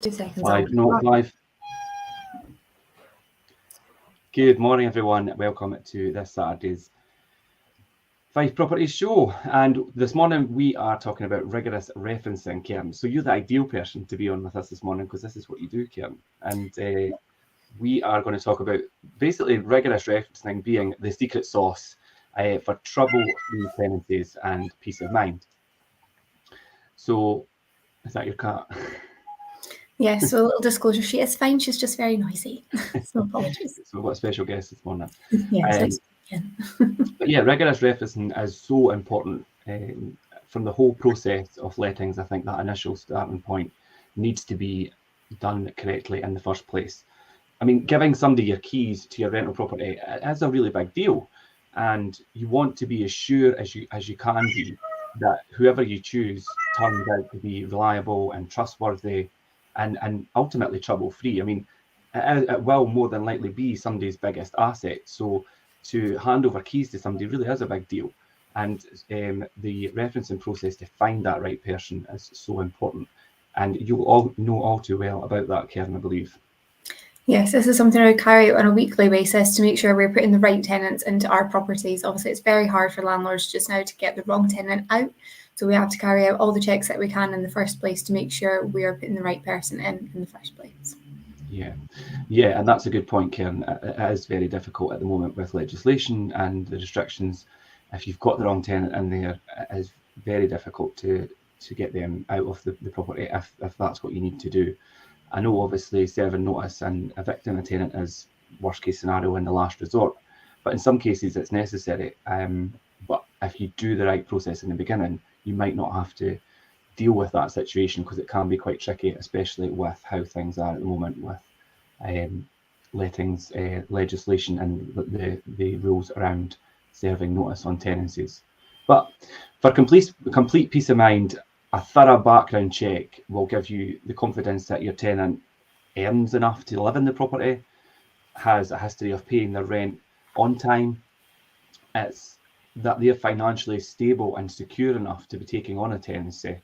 2 seconds. Five, no, five. Good morning, everyone. Welcome to this Saturday's Fife Properties Show. And this morning we are talking about rigorous referencing, Kieran. So you're the ideal person to be on with us this morning because this is what you do, Kieran. And we are going to talk about basically rigorous referencing being the secret sauce for trouble-free tenancies and peace of mind. So, is that your cat? Yes, so a little disclosure, she is fine, she's just very noisy. So apologies. So we've got a special guest this morning. Yes, but yeah, rigorous referencing is so important from the whole process of lettings. I think that initial starting point needs to be done correctly in the first place. I mean, giving somebody your keys to your rental property is a really big deal, and you want to be as sure as you can be that whoever you choose turns out to be reliable and trustworthy and ultimately trouble-free. I mean, it will more than likely be somebody's biggest asset. So to hand over keys to somebody really is a big deal. And the referencing process to find that right person is so important. And you'll all know all too well about that, Karen, I believe. Yes, this is something I carry out on a weekly basis to make sure we're putting the right tenants into our properties. Obviously, it's very hard for landlords just now to get the wrong tenant out. So we have to carry out all the checks that we can in the first place to make sure we are putting the right person in the first place. Yeah, and that's a good point, Karen. It is very difficult at the moment with legislation and the restrictions. If you've got the wrong tenant in there, it is very difficult to get them out of the property if that's what you need to do. I know obviously serving notice and evicting a tenant is worst case scenario in the last resort, but in some cases it's necessary. But if you do the right process in the beginning, you might not have to deal with that situation because it can be quite tricky, especially with how things are at the moment with lettings legislation and the rules around serving notice on tenancies. But for complete peace of mind, a thorough background check will give you the confidence that your tenant earns enough to live in the property, has a history of paying their rent on time, it's that they're financially stable and secure enough to be taking on a tenancy.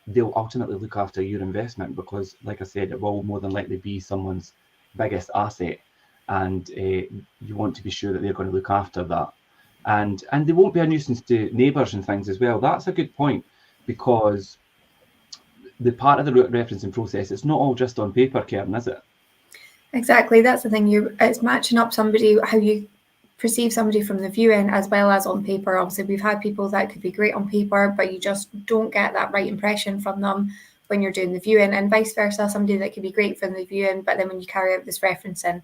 They'll ultimately look after your investment because, like I said, it will more than likely be someone's biggest asset, and you want to be sure that they're going to look after that. And they won't be a nuisance to neighbours and things as well. That's a good point, because the part of the referencing process, it's not all just on paper, Karen, is it? Exactly, that's the thing. It's matching up somebody, how you perceive somebody from the viewing as well as on paper. Obviously, we've had people that could be great on paper, but you just don't get that right impression from them when you're doing the viewing, and vice versa. Somebody that could be great from the viewing, but then when you carry out this referencing,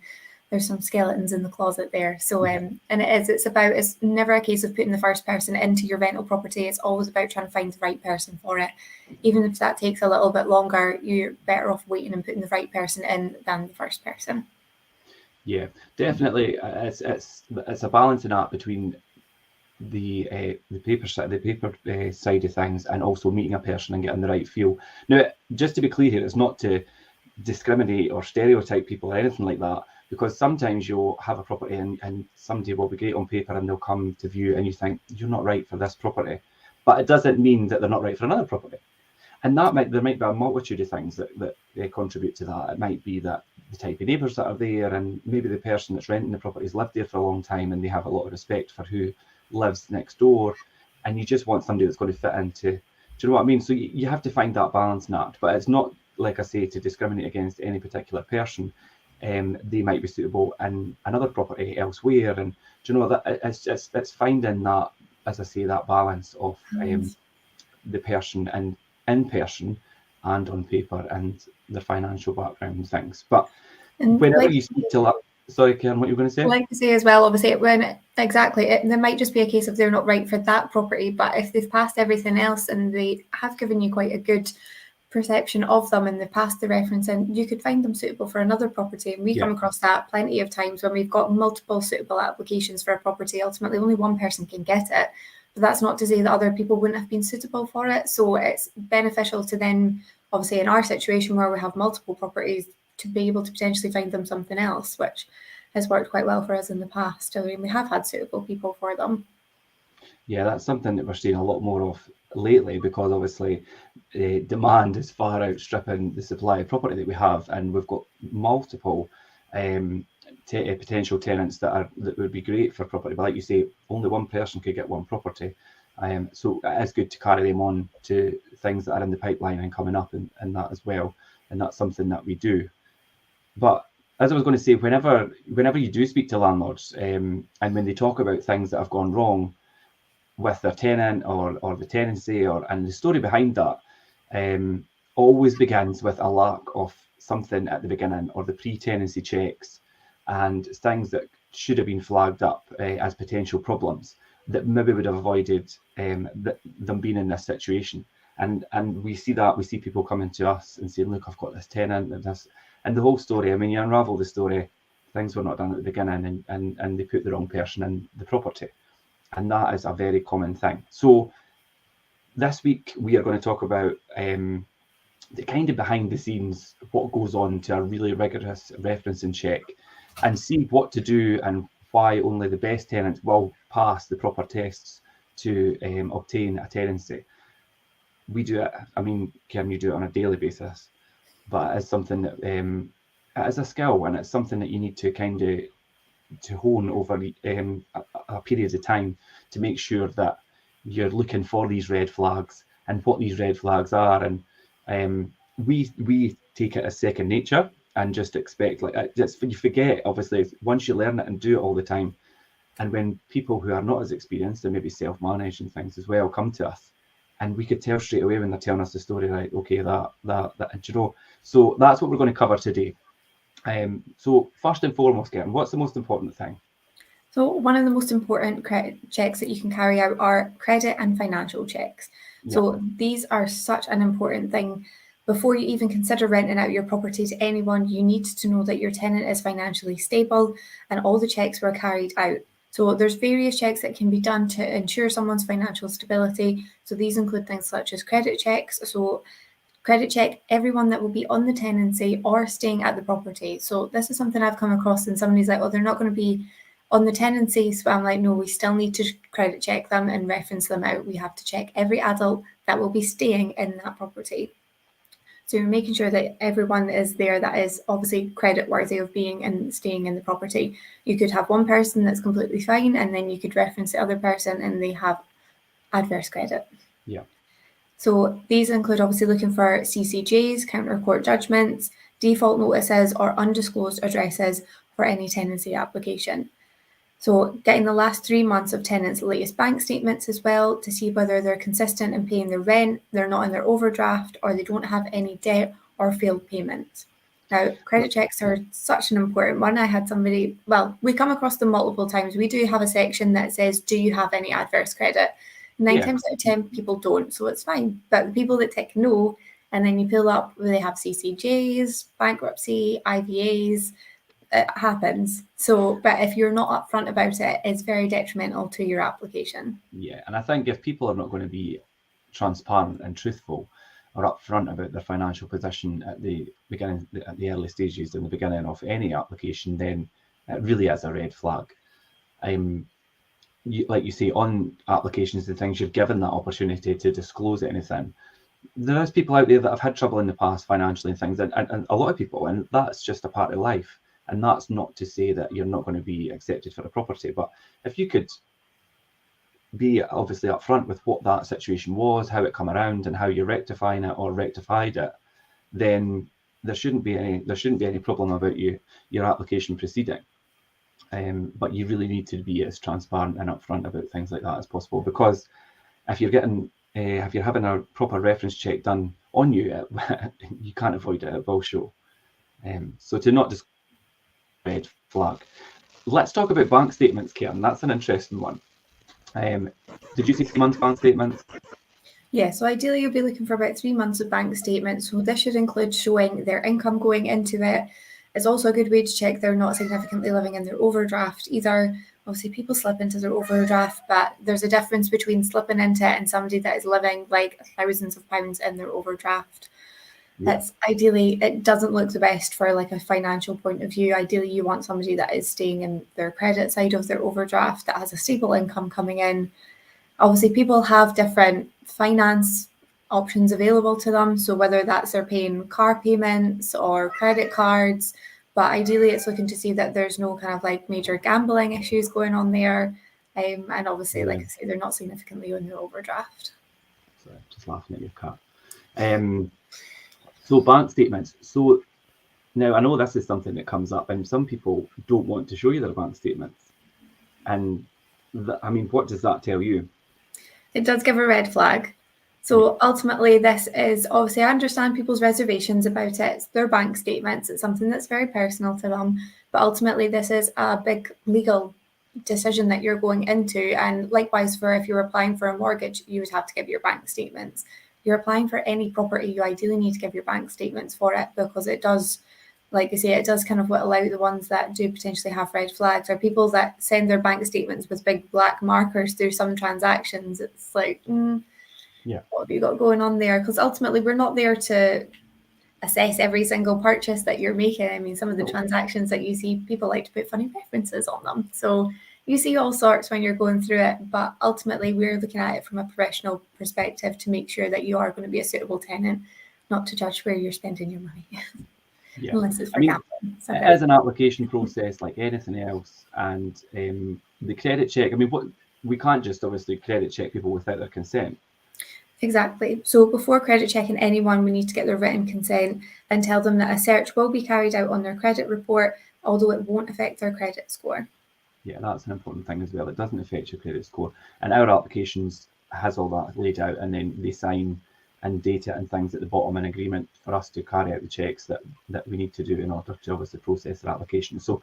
there's some skeletons in the closet there. So and it's never a case of putting the first person into your rental property. It's always about trying to find the right person for it. Even if that takes a little bit longer, you're better off waiting and putting the right person in than the first person. Yeah, definitely. It's a balancing act between the paper side of things and also meeting a person and getting the right feel. Now, just to be clear here, it's not to discriminate or stereotype people or anything like that, because sometimes you'll have a property and somebody will be great on paper and they'll come to view and you think you're not right for this property, but it doesn't mean that they're not right for another property. And there might be a multitude of things that contribute to that. It might be that the type of neighbours that are there, and maybe the person that's renting the property has lived there for a long time and they have a lot of respect for who lives next door, and you just want somebody that's going to fit into, do you know what I mean? So you have to find that balancing act, but it's not, like I say, to discriminate against any particular person. They might be suitable in another property elsewhere, and do you know that it's finding that, as I say, that balance of the person and in person and on paper and the financial background and things. But whenever you speak to sorry, Karen, what you were going to say? I like to say as well, obviously, there might just be a case of they're not right for that property, but if they've passed everything else and they have given you quite a good perception of them and they've passed the reference, and you could find them suitable for another property. And we come across that plenty of times when we've got multiple suitable applications for a property. Ultimately, only one person can get it. But that's not to say that other people wouldn't have been suitable for it. So it's beneficial to then, obviously, in our situation where we have multiple properties, to be able to potentially find them something else, which has worked quite well for us in the past. I mean, we have had suitable people for them. Yeah, that's something that we're seeing a lot more of lately, because obviously demand is far outstripping the supply of property that we have, and we've got multiple potential tenants that would be great for property. But like you say, only one person could get one property. So it is good to carry them on to things that are in the pipeline and coming up and that as well. And that's something that we do. But as I was going to say, whenever you do speak to landlords, and when they talk about things that have gone wrong with their tenant or the tenancy, and the story behind that, always begins with a lack of something at the beginning, or the pre-tenancy checks and things that should have been flagged up as potential problems that maybe would have avoided them being in this situation. And we see people coming to us and saying, look, I've got this tenant and this, and the whole story. I mean, you unravel the story, things were not done at the beginning, and they put the wrong person in the property. And that is a very common thing. So this week we are going to talk about the kind of behind the scenes, what goes on to a really rigorous referencing check, and see what to do and why only the best tenants will pass the proper tests to obtain a tenancy. We do it, I mean, Kim, you do it on a daily basis, but it's something that it is a skill, and it's something that you need to kind of to hone over a period of time to make sure that you're looking for these red flags and what these red flags are. And we take it as second nature and just expect, like, you forget, obviously, once you learn it and do it all the time. And when people who are not as experienced and maybe self-managed and things as well come to us, and we could tell straight away when they're telling us the story, right, okay, that, you know. So that's what we're going to cover today. So first and foremost, Karen, what's the most important thing? So one of the most important credit checks that you can carry out are credit and financial checks. So these are such an important thing. Before you even consider renting out your property to anyone, you need to know that your tenant is financially stable and all the checks were carried out. So there's various checks that can be done to ensure someone's financial stability. So these include things such as credit checks. So credit check everyone that will be on the tenancy or staying at the property. So this is something I've come across, and somebody's like, oh, they're not going to be on the tenancy. So I'm like, no, we still need to credit check them and reference them out. We have to check every adult that will be staying in that property. So you're making sure that everyone is there that is obviously credit worthy of being and staying in the property. You could have one person that's completely fine, and then you could reference the other person and they have adverse credit. Yeah. So these include obviously looking for CCJs, counter court judgments, default notices, or undisclosed addresses for any tenancy application. So getting the last 3 months of tenants' latest bank statements as well to see whether they're consistent in paying their rent, they're not in their overdraft, or they don't have any debt or failed payments. Now, credit checks are such an important one. I had somebody, well, we come across them multiple times. We do have a section that says, do you have any adverse credit? 9 times out of 10 people don't, so it's fine. But the people that tick no, and then you pull up where they have CCJs, bankruptcy, IVAs, it happens. So, but if you're not upfront about it, it's very detrimental to your application. Yeah, and I think if people are not going to be transparent and truthful or upfront about their financial position at the beginning, at the early stages in the beginning of any application, then it really is a red flag. Like you say, on applications and things, you're given that opportunity to disclose anything. There is people out there that have had trouble in the past financially and things, and a lot of people, and that's just a part of life. And that's not to say that you're not going to be accepted for a property, but if you could be obviously upfront with what that situation was, how it come around, and how you're rectifying it or rectified it, then there shouldn't be any problem about your application proceeding. But you really need to be as transparent and upfront about things like that as possible, because if you're having a proper reference check done on you, you can't avoid it. It will show. So to not just red flag. Let's talk about bank statements, Karen. That's an interesting one. Did you see 3 months bank statements? Yeah, so ideally you'll be looking for about 3 months of bank statements. So this should include showing their income going into it. It's also a good way to check they're not significantly living in their overdraft either. Obviously people slip into their overdraft, but there's a difference between slipping into it and somebody that is living like thousands of pounds in their overdraft. That's ideally, it doesn't look the best for like a financial point of view. Ideally, you want somebody that is staying in their credit side of their overdraft, that has a stable income coming in. Obviously, people have different finance options available to them. So whether that's they're paying car payments or credit cards, but ideally it's looking to see that there's no kind of like major gambling issues going on there. And obviously, like I say, they're not significantly on your overdraft. So just laughing at your cat. So bank statements. So now I know this is something that comes up, and some people don't want to show you their bank statements. And I mean, what does that tell you? It does give a red flag. So ultimately, this is obviously, I understand people's reservations about it. It's their bank statements. It's something that's very personal to them. But ultimately, this is a big legal decision that you're going into. And likewise, for if you're applying for a mortgage, you would have to give your bank statements. You're applying for any property, you ideally need to give your bank statements for it, because it does, like I say, it does kind of whittle out the ones that do potentially have red flags, or people that send their bank statements with big black markers through some transactions. It's like, what have you got going on there? Because ultimately, we're not there to assess every single purchase that you're making. I mean, some of the transactions that you see, people like to put funny references on them. So you see all sorts when you're going through it, but ultimately we're looking at it from a professional perspective to make sure that you are going to be a suitable tenant, not to judge where you're spending your money. Yeah. Unless it's for gambling. It is an application process like anything else, and the credit check, I mean, we can't just obviously credit check people without their consent. Exactly. So before credit checking anyone, we need to get their written consent and tell them that a search will be carried out on their credit report, although it won't affect their credit score. Yeah, that's an important thing as well. It doesn't affect your credit score. And our applications has all that laid out, and then they sign and date it and things at the bottom, an agreement for us to carry out the checks that we need to do in order to obviously process their application. So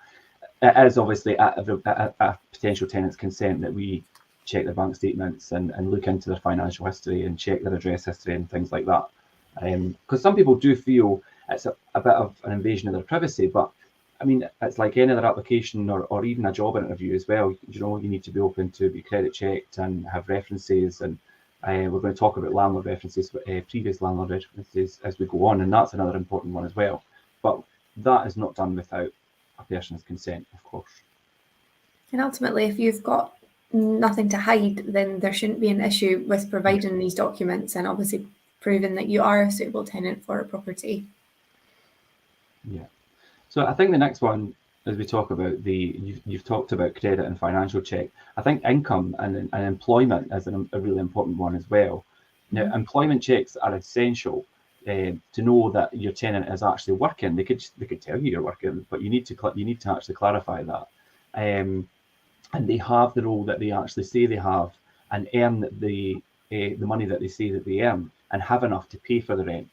it is obviously at a potential tenant's consent that we check their bank statements and look into their financial history and check their address history and things like that. Because some people do feel it's a bit of an invasion of their privacy, but I mean, it's like any other application or even a job interview as well. You know, you need to be open to be credit checked and have references. And we're going to talk about landlord references, previous landlord references as we go on. And that's another important one as well. But that is not done without a person's consent, of course. And ultimately, if you've got nothing to hide, then there shouldn't be an issue with providing these documents and obviously proving that you are a suitable tenant for a property. Yeah. So I think the next one, as we talk about you've talked about credit and financial check. I think income and employment is a really important one as well. Now, employment checks are essential to know that your tenant is actually working. They could tell you you're working, but you need to actually clarify that. And they have the role that they actually say they have, and earn the money that they say that they earn, and have enough to pay for the rent.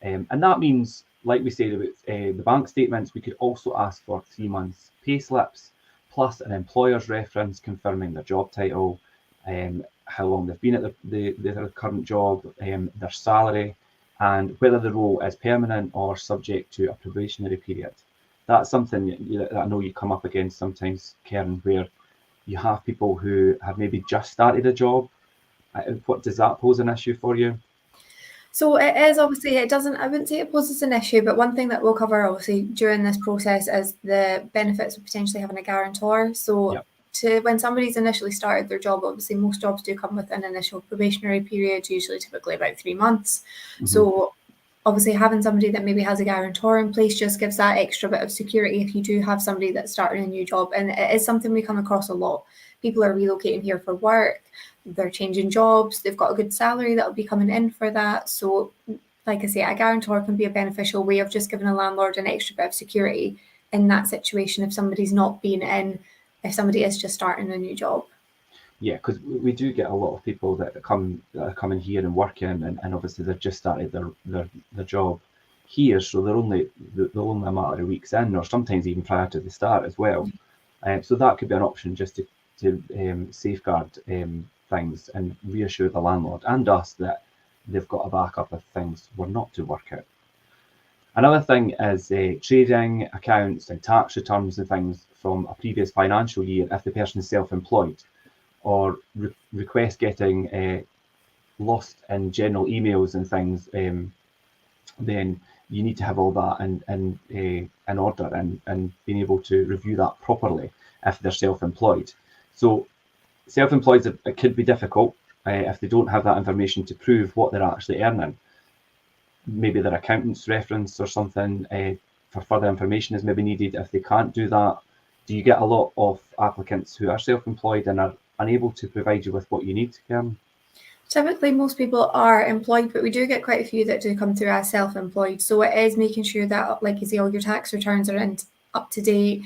And that means, like we said about the bank statements, we could also ask for 3 months pay slips, plus an employer's reference confirming their job title, how long they've been at their current job, their salary, and whether the role is permanent or subject to a probationary period. That's something that I know you come up against sometimes, Karen, where you have people who have maybe just started a job. What does that pose an issue for you? So it is obviously, I wouldn't say it poses an issue, but one thing that we'll cover obviously during this process is the benefits of potentially having a guarantor. So when somebody's initially started their job, obviously most jobs do come with an initial probationary period, usually typically about 3 months. So obviously having somebody that maybe has a guarantor in place just gives that extra bit of security if you do have somebody that's starting a new job. And it is something we come across a lot. People are relocating here for work, they're changing jobs, they've got a good salary that'll be coming in for that. So like I say, a guarantor can be a beneficial way of just giving a landlord an extra bit of security in that situation if somebody's not being in, if somebody is just starting a new job. Yeah, because we do get a lot of people that are coming here and working, and obviously they've just started their job here, so they're only a matter of weeks in, or sometimes even prior to the start as well. So that could be an option just to safeguard things and reassure the landlord and us that they've got a backup if things were not to work out. Another thing is trading accounts and tax returns and things from a previous financial year if the person is self-employed, or request getting lost in general emails and things, then you need to have all that in order and being able to review that properly if they're self-employed. So self-employed, it could be difficult if they don't have that information to prove what they're actually earning. Maybe their accountant's reference or something for further information is maybe needed. If they can't do that, do you get a lot of applicants who are self-employed and are unable to provide you with what you need, Karen? Typically, most people are employed, but we do get quite a few that do come through as self-employed. So it is making sure that, like you say, all your tax returns are up to date.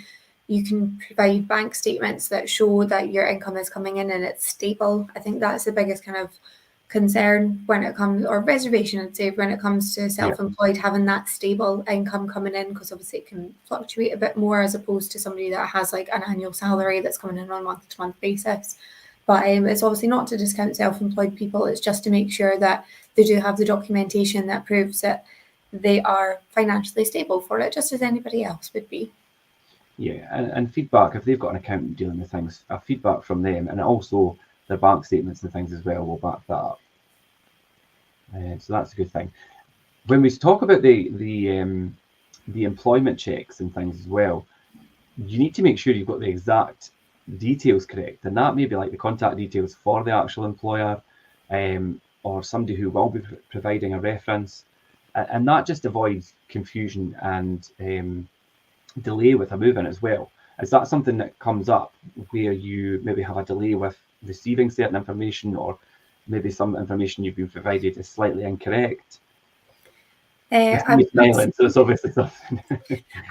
You can provide bank statements that show that your income is coming in and it's stable. I think that's the biggest kind of concern when it comes, or reservation, I'd say, when it comes to self-employed, having that stable income coming in, because obviously it can fluctuate a bit more as opposed to somebody that has like an annual salary that's coming in on a month-to-month basis. But it's obviously not to discount self-employed people. It's just to make sure that they do have the documentation that proves that they are financially stable for it, just as anybody else would be. Yeah, and feedback, if they've got an accountant dealing with things, feedback from them, and also their bank statements and things as well will back that up. So that's a good thing. When we talk about the employment checks and things as well, you need to make sure you've got the exact details correct, and that may be like the contact details for the actual employer, or somebody who will be providing a reference, and that just avoids confusion and delay with a move-in as well. Is that something that comes up where you maybe have a delay with receiving certain information, or maybe some information you've been provided is slightly incorrect? Smiling, so it's obviously something.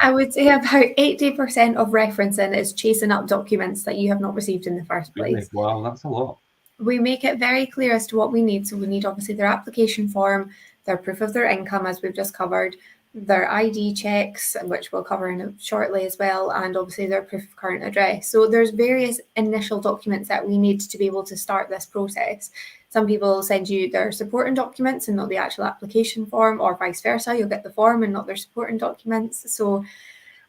I would say about 80% of referencing is chasing up documents that you have not received in the first place. Really? Wow, that's a lot. We make it very clear as to what we need. So we need obviously their application form, their proof of their income, as we've just covered, their ID checks, which we'll cover shortly as well, and obviously their proof of current address. So there's various initial documents that we need to be able to start this process. Some people send you their supporting documents and not the actual application form, or vice versa. You'll get the form and not their supporting documents. So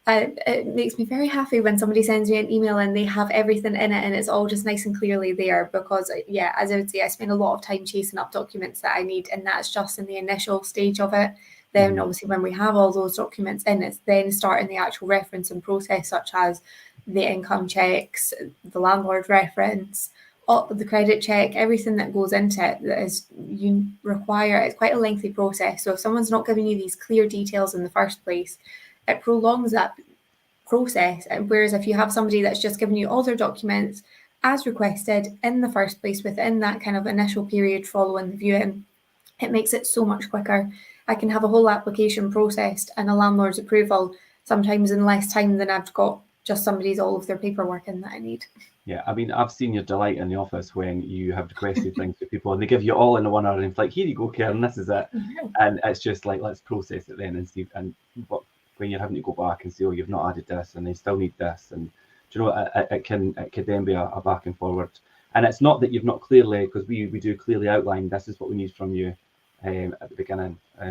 it makes me very happy when somebody sends me an email and they have everything in it and it's all just nice and clearly there, because as I would say, I spend a lot of time chasing up documents that I need, and that's just in the initial stage of it. Then obviously when we have all those documents in, it's then starting the actual referencing process, such as the income checks, the landlord reference, all the credit check, everything that goes into it that is you require. It's quite a lengthy process. So if someone's not giving you these clear details in the first place, it prolongs that process. Whereas if you have somebody that's just giving you all their documents as requested in the first place within that kind of initial period following the viewing, it makes it so much quicker. I can have a whole application processed and a landlord's approval sometimes in less time than I've got just somebody's all of their paperwork in that I need. Yeah, I mean, I've seen your delight in the office when you have requested things to people and they give you all in 1 hour and it's like, here you go, Karen, this is it. And it's just like, let's process it then and see. And when you're having to go back and say, oh, you've not added this and they still need this. And do you know, it could then be a back and forward. And it's not that you've not clearly, because we do clearly outline, this is what we need from you at the beginning. I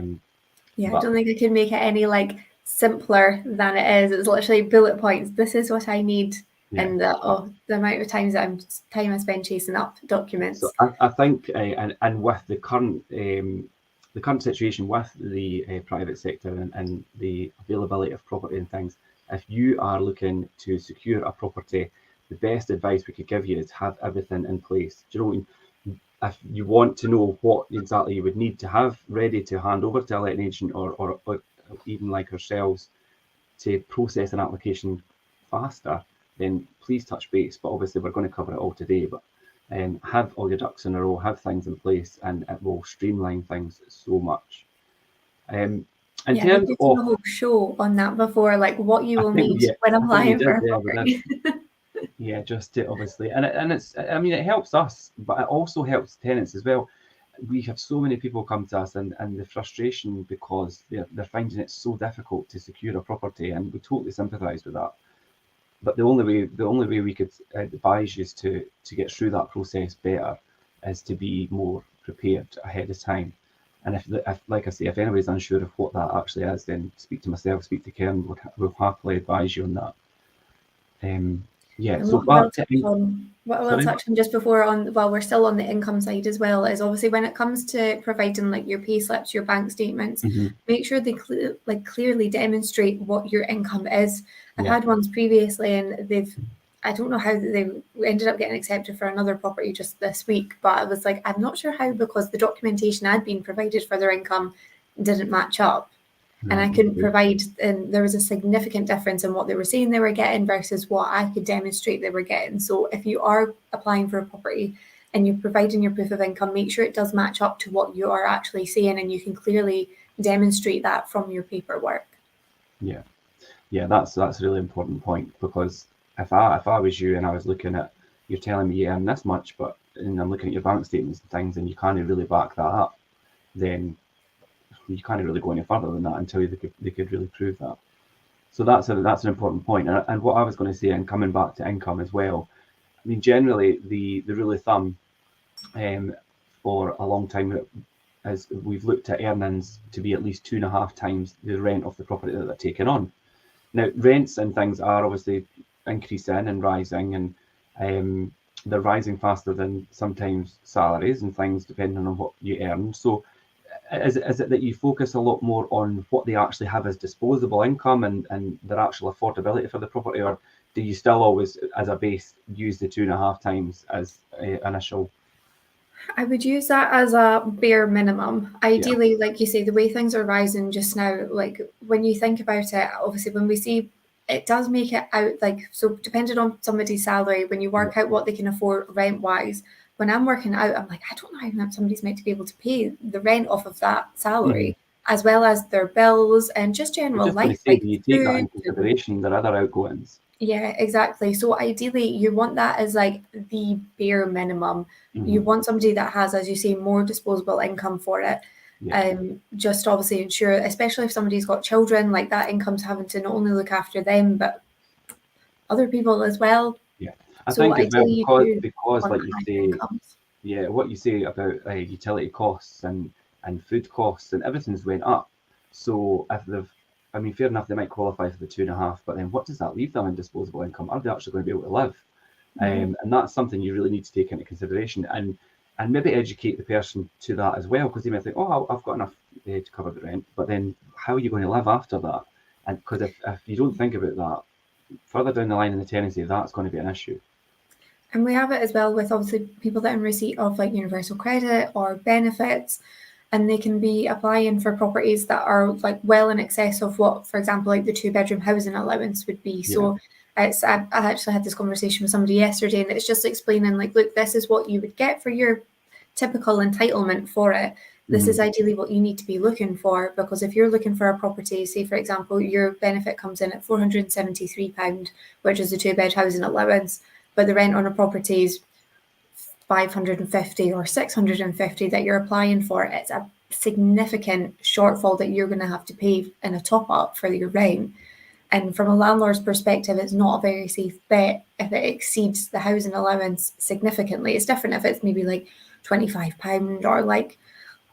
don't think I can make it any simpler than it is. It's literally bullet points. This is what I need. Yeah. And the amount of times that I spend chasing up documents. So I think, and with the current situation with the private sector and the availability of property and things, if you are looking to secure a property, the best advice we could give you is have everything in place. Do you know what I mean? If you want to know what exactly you would need to have ready to hand over to a letting agent or even like ourselves to process an application faster, then please touch base. But obviously we're going to cover it all today, but have all your ducks in a row, have things in place, and it will streamline things so much. In terms of a whole show on that before, what you will need when applying for a property. Yeah, just to obviously, and it's, I mean, it helps us, but it also helps tenants as well. We have so many people come to us and the frustration because they're finding it so difficult to secure a property, and we totally sympathise with that. But the only way we could advise you to get through that process better is to be more prepared ahead of time. And if like I say, if anybody's unsure of what that actually is, then speak to myself, speak to Karen. We'll happily advise you on that. So what I will touch on just before while we're still on the income side as well is obviously when it comes to providing your pay slips, your bank statements, make sure they clearly demonstrate what your income is. I've had ones previously and they've I don't know how they ended up getting accepted for another property just this week, but I was like, I'm not sure how, because the documentation I'd been provided for their income didn't match up. And I couldn't provide, and there was a significant difference in what they were saying they were getting versus what I could demonstrate they were getting. So if you are applying for a property and you're providing your proof of income, make sure it does match up to what you are actually saying, and you can clearly demonstrate that from your paperwork. Yeah, that's a really important point, because if I was you and I was looking at, you're telling me you earn this much, but and I'm looking at your bank statements and things, and you can't really back that up, then you can't really go any further than that until they could really prove that. So that's an important point. And what I was going to say, and coming back to income as well, I mean, generally the rule of thumb for a long time, as we've looked at earnings to be at least 2.5 times the rent of the property that they're taking on. Now, rents and things are obviously increasing and rising, and they're rising faster than sometimes salaries and things, depending on what you earn. So is it that you focus a lot more on what they actually have as disposable income and their actual affordability for the property, or do you still always, as a base, use the 2.5 times as initial? I would use that as a bare minimum. Ideally, like you say, the way things are rising just now, like when you think about it, obviously when we see, it does make it out like, so depending on somebody's salary, when you work out what they can afford rent wise, when I'm working out, I'm like, I don't know how somebody's meant to be able to pay the rent off of that salary, as well as their bills and just general life. Like, do you take that into consideration, their other outgoings? Yeah, exactly. So ideally, you want that as like the bare minimum. You want somebody that has, as you say, more disposable income for it. Just obviously ensure, especially if somebody's got children, like that income's having to not only look after them, but other people as well. I think as well, because like you say, what you say about utility costs and food costs and everything's went up. So if I mean, fair enough, they might qualify for the 2.5, but then what does that leave them in disposable income? Are they actually going to be able to live? And that's something you really need to take into consideration, and maybe educate the person to that as well, because they might think, oh, I've got enough to cover the rent, but then how are you going to live after that? And because if you don't think about that, further down the line in the tenancy, that's going to be an issue. And we have it as well with obviously people that are in receipt of like universal credit or benefits, and they can be applying for properties that are like well in excess of what, for example, like the 2-bedroom housing allowance would be. So I actually had this conversation with somebody yesterday, and it's just explaining like, look, this is what you would get for your typical entitlement for it. This is ideally what you need to be looking for, because if you're looking for a property, say for example, your benefit comes in at £473, which is the 2-bed housing allowance, but the rent on a property is 550 or 650 that you're applying for, it's a significant shortfall that you're going to have to pay in a top up for your rent. And from a landlord's perspective, it's not a very safe bet if it exceeds the housing allowance significantly. It's different if it's maybe like £25 or like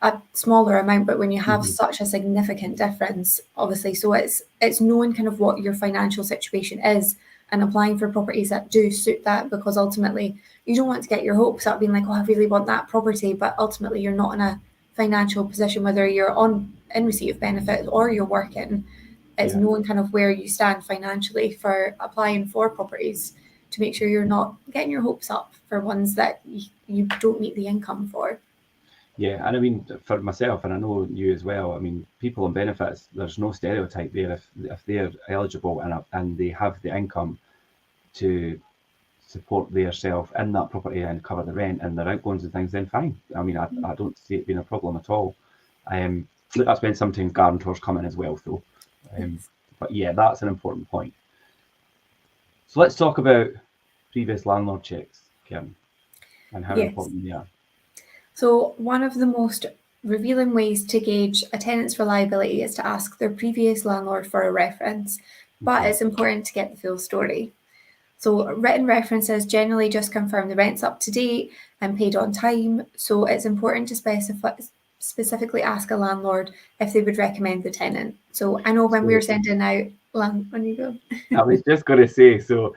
a smaller amount, but when you have such a significant difference, obviously, so it's knowing kind of what your financial situation is and applying for properties that do suit that, because ultimately you don't want to get your hopes up being like, oh, I really want that property, but ultimately you're not in a financial position, whether you're in receipt of benefits or you're working. It's knowing kind of where you stand financially for applying for properties to make sure you're not getting your hopes up for ones that you don't meet the income for. Yeah, and I mean, for myself, and I know you as well, I mean, people on benefits, there's no stereotype there. If they're eligible and they have the income to support themselves in that property and cover the rent and their outgoings and things, then fine. I mean, I don't see it being a problem at all. That's when sometimes guarantors come in as well, though. But yeah, that's an important point. So let's talk about previous landlord checks, Karen, and how important they are. So one of the most revealing ways to gauge a tenant's reliability is to ask their previous landlord for a reference, but it's important to get the full story. So written references generally just confirm the rent's up to date and paid on time, so it's important to specifically ask a landlord if they would recommend the tenant. So I know when we're sending out when you go. I was just going to say, so,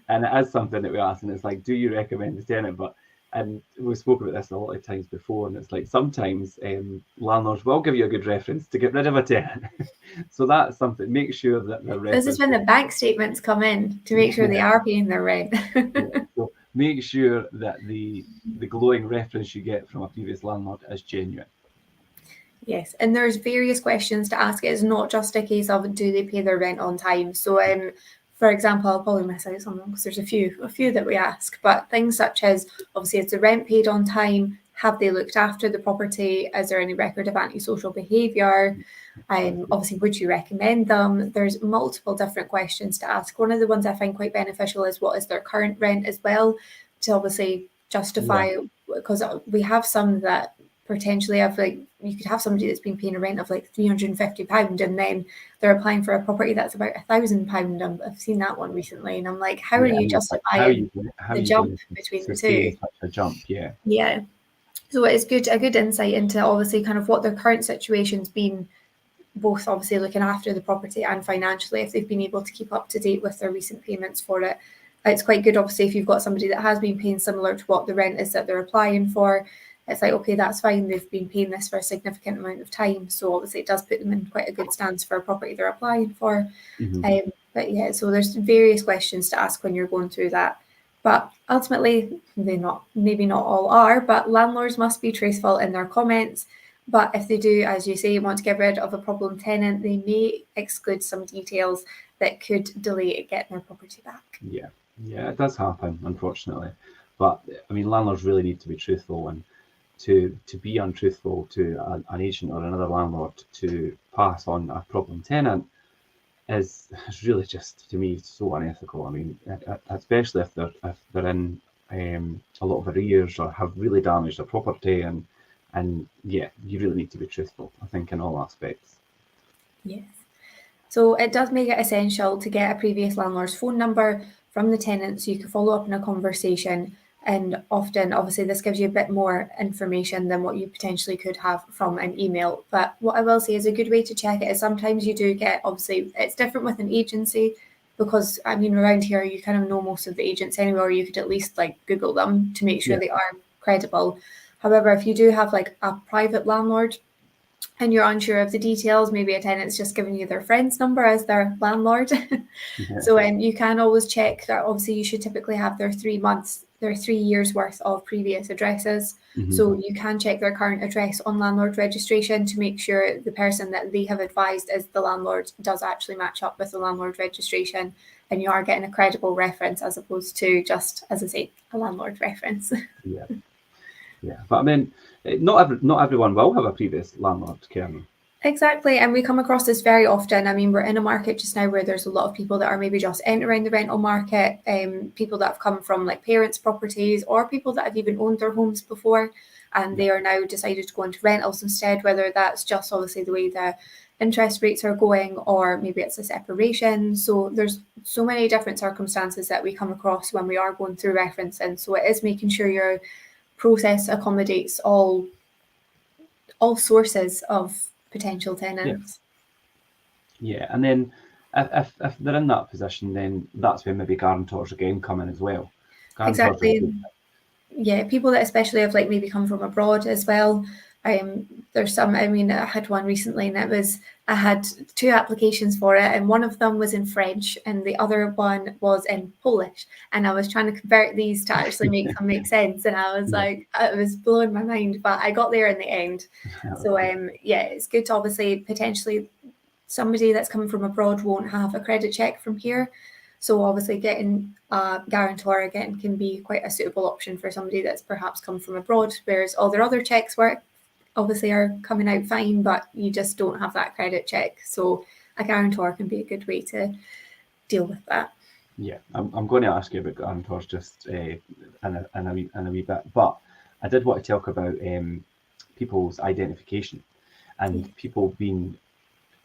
and it is something that we ask, and it's like, do you recommend the tenant? But And we've spoken about this a lot of times before, and it's like sometimes landlords will give you a good reference to get rid of a tenant. So that's something. Make sure that the reference. This is when the bank statements come in to make sure they are paying their rent. So make sure that the glowing reference you get from a previous landlord is genuine. Yes, and there's various questions to ask. It's not just a case of do they pay their rent on time. So, for example, I'll probably miss out some because there's a few that we ask. But things such as obviously is the rent paid on time? Have they looked after the property? Is there any record of antisocial behaviour? Obviously, would you recommend them? There's multiple different questions to ask. One of the ones I find quite beneficial is what is their current rent as well, to obviously justify, because we have some that potentially have, like, you could have somebody that's been paying a rent of like £350 and then they're applying for a property that's about £1,000. I've seen that one recently, and I'm like, how are you justifying the jump between the two? Such a jump, yeah. So it's a good insight into obviously kind of what their current situation's been, both obviously looking after the property and financially, if they've been able to keep up to date with their recent payments for it. It's quite good, obviously, if you've got somebody that has been paying similar to what the rent is that they're applying for. It's like, okay, that's fine. They've been paying this for a significant amount of time. So obviously it does put them in quite a good stance for a property they're applying for. But yeah, so there's various questions to ask when you're going through that. But ultimately, maybe not all are, but landlords must be truthful in their comments. But if they do, as you say, want to get rid of a problem tenant, they may exclude some details that could delay getting their property back. Yeah, it does happen, unfortunately. But I mean, landlords really need to be truthful, and to be untruthful to an agent or another landlord to pass on a problem tenant is really just, to me, so unethical. I mean, especially if they're in a lot of arrears or have really damaged their property, and yeah, you really need to be truthful, I think, in all aspects. Yes. So it does make it essential to get a previous landlord's phone number from the tenant so you can follow up in a conversation. And often, obviously, this gives you a bit more information than what you potentially could have from an email. But what I will say is a good way to check it is sometimes you do get, obviously, it's different with an agency, because, I mean, around here, you kind of know most of the agents anyway, or you could at least like Google them to make sure they are credible. However, if you do have like a private landlord and you're unsure of the details, maybe a tenant's just giving you their friend's number as their landlord. So you can always check that. Obviously, you should typically have their 3 years worth of previous addresses. So you can check their current address on landlord registration to make sure the person that they have advised as the landlord does actually match up with the landlord registration, and you are getting a credible reference as opposed to just, as I say, a landlord reference. Yeah, but I mean, not everyone will have a previous landlord, Karen. Exactly, and we come across this very often. I mean, we're in a market just now where there's a lot of people that are maybe just entering the rental market, people that have come from like parents' properties, or people that have even owned their homes before, and they are now decided to go into rentals instead, whether that's just obviously the way the interest rates are going, or maybe it's a separation. So there's so many different circumstances that we come across when we are going through referencing. So it is making sure your process accommodates all sources of potential tenants. Yeah, and then if they're in that position, then that's when maybe guarantors again come in as well. Exactly. Yeah, people that especially have like maybe come from abroad as well. There's some, I mean, I had one recently, and I had 2 applications for it, and one of them was in French and the other one was in Polish, and I was trying to convert these to actually make them make sense, and I was like, it was blowing my mind, but I got there in the end. So it's good to obviously potentially somebody that's coming from abroad won't have a credit check from here. So obviously getting a guarantor again can be quite a suitable option for somebody that's perhaps come from abroad, whereas all their other checks obviously are coming out fine, but you just don't have that credit check. So a guarantor can be a good way to deal with that. Yeah, I'm going to ask you about guarantors just in a wee bit, but I did want to talk about people's identification and people being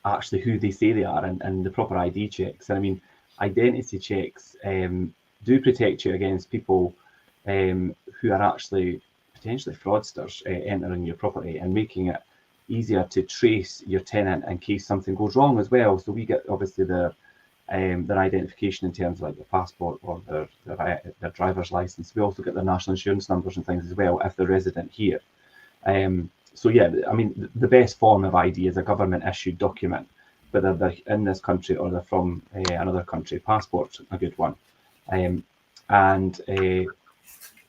actually who they say they are, and the proper ID checks. And I mean, identity checks do protect you against people who are actually potentially fraudsters entering your property and making it easier to trace your tenant in case something goes wrong as well. So we get obviously the their identification in terms of like their passport or their driver's license. We also get their national insurance numbers and things as well if they're resident here. So yeah, I mean, the best form of ID is a government issued document, whether they're in this country or they're from another country. Passport's a good one, and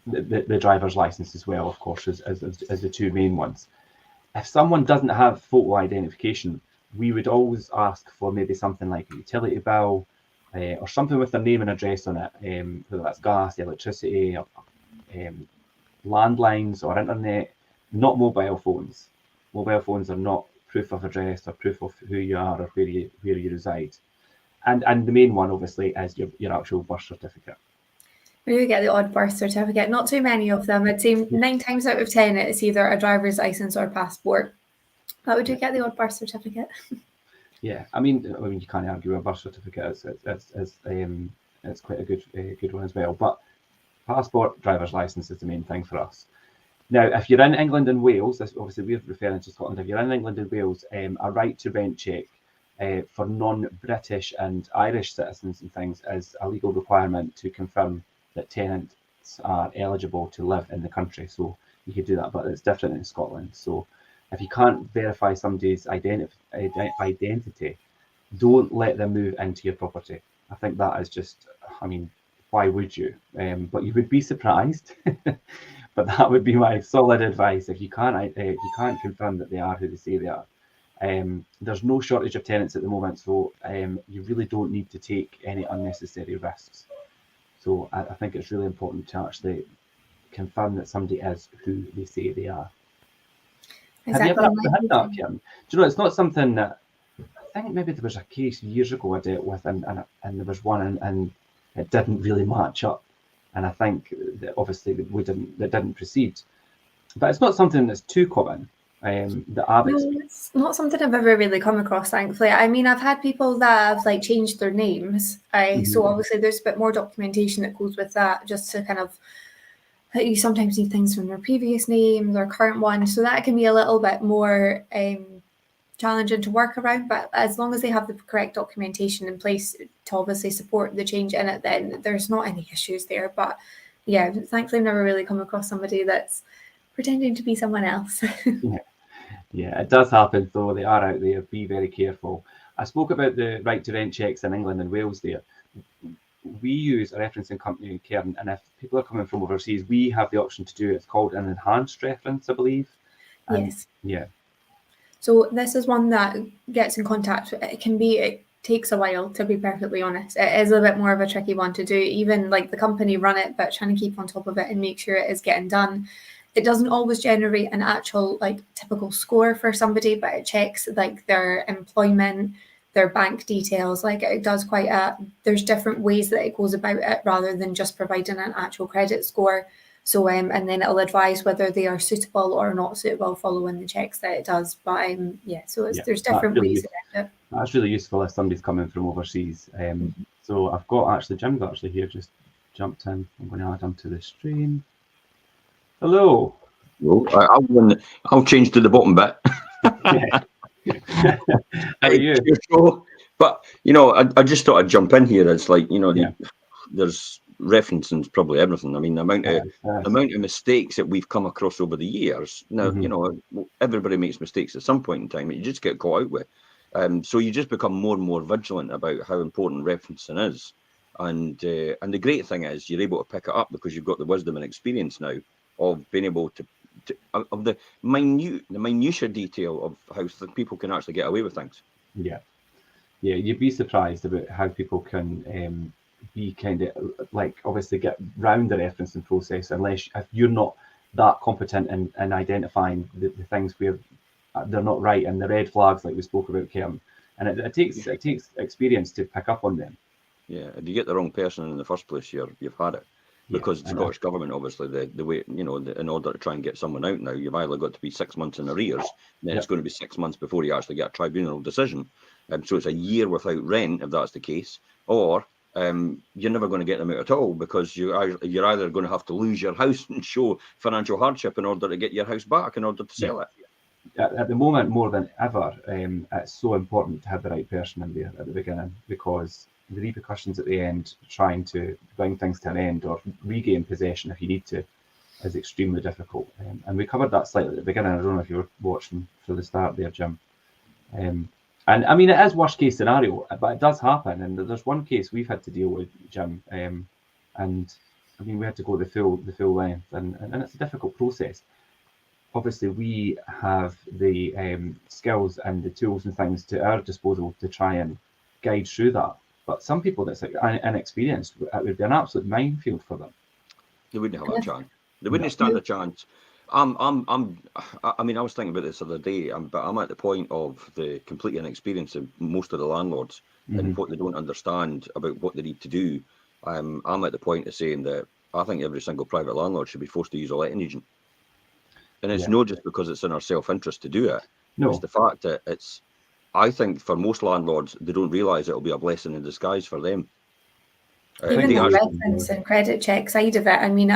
the driver's license as well, of course, is the two main ones. If someone doesn't have photo identification, we would always ask for maybe something like a utility bill or something with their name and address on it, whether that's gas, electricity, or, landlines or internet, not mobile phones. Mobile phones are not proof of address or proof of who you are or where you reside. And the main one, obviously, is your actual birth certificate. We do get the odd birth certificate, not too many of them. I'd say 9 times out of 10 it's either a driver's license or a passport. But we do get the odd birth certificate. Yeah, I mean you can't argue a birth certificate. It's quite a good one as well. But passport, driver's license is the main thing for us. Now, if you're in England and Wales, obviously we're referring to Scotland. If you're in England and Wales, a right to rent check for non-British and Irish citizens and things is a legal requirement to confirm that tenants are eligible to live in the country. So you could do that, but it's different in Scotland. So if you can't verify somebody's identity, don't let them move into your property. I think that is just, I mean, why would you? But you would be surprised. But that would be my solid advice. If you can't confirm that they are who they say they are. There's no shortage of tenants at the moment, so you really don't need to take any unnecessary risks. So I think it's really important to actually confirm that somebody is who they say they are. Exactly. Have you ever had that, Kim? Do you know, it's not something that, I think maybe there was a case years ago I dealt with, and there was one, and it didn't really match up. And I think that obviously that didn't proceed. But it's not something that's too common. It's not something I've ever really come across, thankfully. I mean, I've had people that have like changed their names. So obviously there's a bit more documentation that goes with that, just to kind of, you sometimes need things from their previous name, their current one. So that can be a little bit more challenging to work around. But as long as they have the correct documentation in place to obviously support the change in it, then there's not any issues there. But yeah, thankfully I've never really come across somebody that's pretending to be someone else. Yeah, it does happen, though. They are out there. Be very careful. I spoke about the right to rent checks in England and Wales there. We use a referencing company in Cairn, and if people are coming from overseas, we have the option to do it. It's called an enhanced reference, I believe. Yes. Yeah. So this is one that gets in contact. It takes a while, to be perfectly honest. It is a bit more of a tricky one to do. Even like the company run it, but trying to keep on top of it and make sure it is getting done. It doesn't always generate an actual like typical score for somebody, but it checks like their employment, their bank details. Like it does there's different ways that it goes about it rather than just providing an actual credit score. So and then it'll advise whether they are suitable or not suitable following the checks that it does. But so there's different ways around it. That's really useful if somebody's coming from overseas. So I've got Jim's actually here, just jumped in. I'm going to add him to the stream. Hello. Well, I'll change to the bottom bit. How are you? But I just thought I'd jump in here. It's like there's referencing probably everything. I mean, the amount of mistakes that we've come across over the years. Now, everybody makes mistakes at some point in time. You just get caught out with. So you just become more and more vigilant about how important referencing is. And the great thing is you're able to pick it up because you've got the wisdom and experience now of being able to of the minutiae detail of how people can actually get away with things. Yeah, you'd be surprised about how people can be kind of like obviously get round the referencing process if you're not that competent in identifying the things where they're not right and the red flags like we spoke about, Kim. And it takes experience to pick up on them. Yeah, if you get the wrong person in the first place, you've had it. Because the Scottish Government, obviously, the way, in order to try and get someone out now, you've either got to be 6 months in arrears, and then it's going to be 6 months before you actually get a tribunal decision. So it's a year without rent, if that's the case, or you're never going to get them out at all because you're either going to have to lose your house and show financial hardship in order to get your house back in order to sell it. At the moment, more than ever, it's so important to have the right person in there at the beginning because the repercussions at the end, trying to bring things to an end or regain possession if you need to, is extremely difficult. And we covered that slightly at the beginning. I don't know if you were watching from the start there, Jim. And I mean, it is worst case scenario, but it does happen. And there's one case we've had to deal with, Jim, and I mean, we had to go the full length, and it's a difficult process. Obviously, we have the skills and the tools and things to our disposal to try and guide through that. But some people that's inexperienced, it would be an absolute minefield for them. They wouldn't have a chance. They wouldn't stand a chance. I mean, I was thinking about this the other day, but I'm at the point of the complete inexperience of most of the landlords and what they don't understand about what they need to do. I'm at the point of saying that I think every single private landlord should be forced to use a letting agent. And it's not just because it's in our self-interest to do it. No. It's the fact that I think for most landlords, they don't realise it'll be a blessing in disguise for them. Even the reference and credit check side of it, I mean,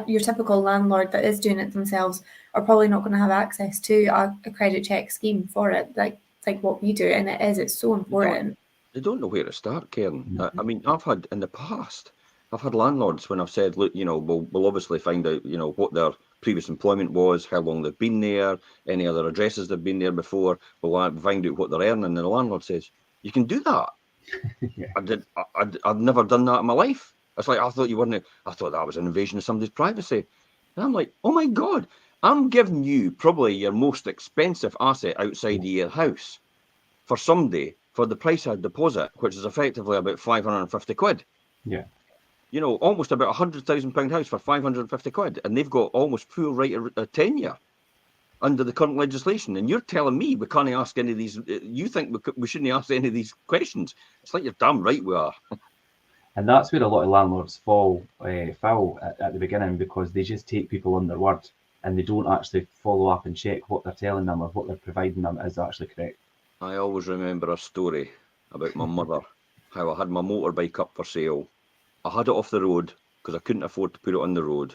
your typical landlord that is doing it themselves are probably not going to have access to a credit check scheme for it, like what we do, and it's so important. They don't know where to start, Karen. I mean, I've had in the past, I've had landlords when I've said, look, we'll obviously find out, what their previous employment was, how long they've been there, any other addresses they've been there before. We'll find out what they're earning, and the landlord says, you can do that. Yeah. I've never done that in my life. It's like, I thought that was an invasion of somebody's privacy. And I'm like, oh my God, I'm giving you probably your most expensive asset outside of your house for somebody for the price of deposit, which is effectively about 550 quid. Yeah. Almost about £100,000 house for 550 quid. And they've got almost full right of tenure under the current legislation. And you're telling me we can't ask any of these, you think we shouldn't ask any of these questions. It's like, you're damn right we are. And that's where a lot of landlords fall foul at the beginning, because they just take people on their word and they don't actually follow up and check what they're telling them or what they're providing them is actually correct. I always remember a story about my mother, how I had my motorbike up for sale. I had it off the road because I couldn't afford to put it on the road.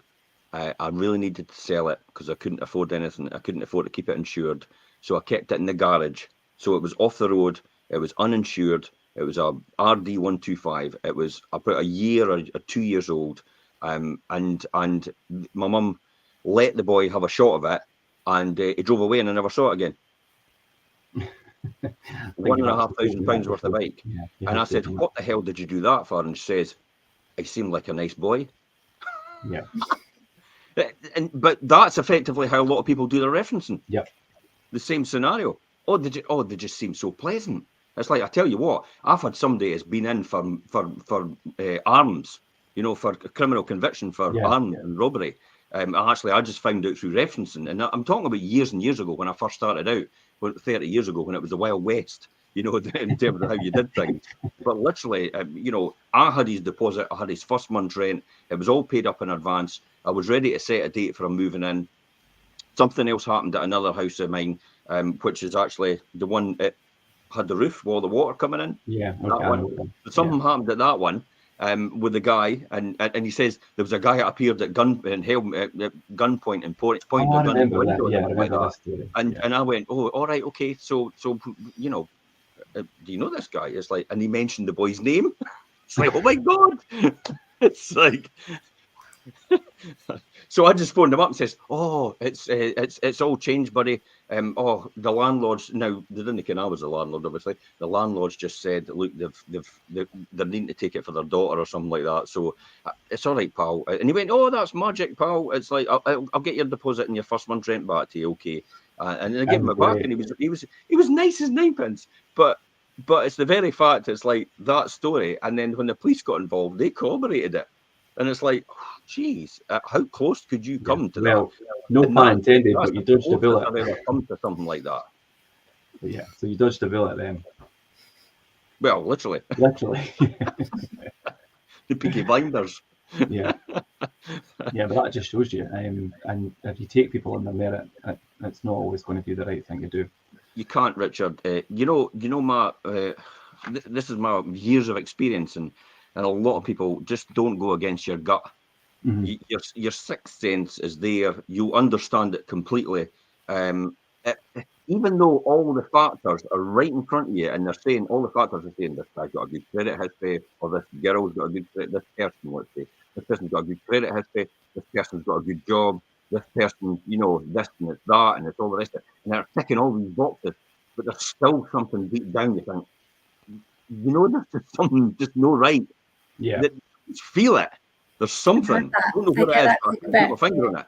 I really needed to sell it because I couldn't afford anything. I couldn't afford to keep it insured. So I kept it in the garage. So it was off the road. It was uninsured. It was a RD125. It was about a year or 2 years old. And my mum let the boy have a shot of it, and he drove away and I never saw it again. £1,500 worth of bike. Yeah, and I said, what the hell did you do that for? And she says, I seemed like a nice boy. Yeah. But that's effectively how a lot of people do their referencing. Yep. The same scenario. They just seem so pleasant. It's like, I tell you what, I've had somebody that's been in for arms, for criminal conviction for arms and robbery. I just found out through referencing, and I'm talking about years and years ago when I first started out, 30 years ago, when it was the Wild West, in terms of how you did things. But literally, I had his deposit, I had his first month's rent, it was all paid up in advance. I was ready to set a date for him moving in. Something else happened at another house of mine, which is actually the one that had the roof, all the water coming in. Yeah, that one. Something happened at that one. With the guy, and he says there was a guy that appeared at gunpoint and pointed the gun at the window, and I went, oh, all right, okay, so do you know this guy? It's like, and he mentioned the boy's name. It's like, oh my God, it's like. So I just phoned him up and says, "Oh, it's all changed, buddy. The landlords now, they didn't think I was the landlord, obviously. The landlords just said, look, they're needing to take it for their daughter or something like that. So it's all right, pal." And he went, "Oh, that's magic, pal. It's like I'll get your deposit and your first month's rent back to you, okay?" And I gave him it back, and he was nice as ninepence, but it's the very fact it's like that story. And then when the police got involved, they corroborated it. And it's like, geez, how close could you come to that? No pun intended, but you dodged a bullet. I've ever come to something like that. Yeah, so you dodged a bullet then. Well, literally. Literally. The Peaky Blinders. Yeah. Yeah, but that just shows you. And if you take people on their merit, it's not always going to be the right thing to do. You can't, Richard. My this is my years of experience, and a lot of people just don't go against your gut. Mm-hmm. Your sixth sense is there. You understand it completely. even though all the factors are right in front of you, and they're saying all the factors are saying this guy's got a good credit history, or this girl's got a good credit, this person, let's say, this person's got a good credit history, this person's got a good job, this person, this and it's that, and it's all the rest of it, and they're ticking all these boxes, but there's still something deep down. You think, there's just something just no right. Yeah. That you feel it. There's something. I don't know what it is, but I can't put my finger on it.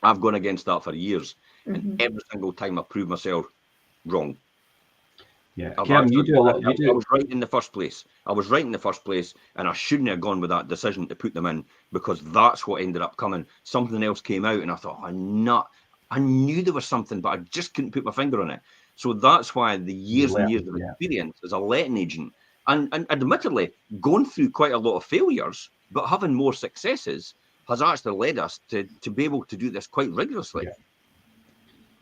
I've gone against that for years, and every single time I prove myself wrong. Yeah, Kevin, you do a lot. I was right in the first place. And I shouldn't have gone with that decision to put them in, because that's what ended up coming. Something else came out, and I thought, I knew there was something, but I just couldn't put my finger on it. So that's why the years and years of experience as a letting agent, and admittedly going through quite a lot of failures, but having more successes, has actually led us to be able to do this quite rigorously.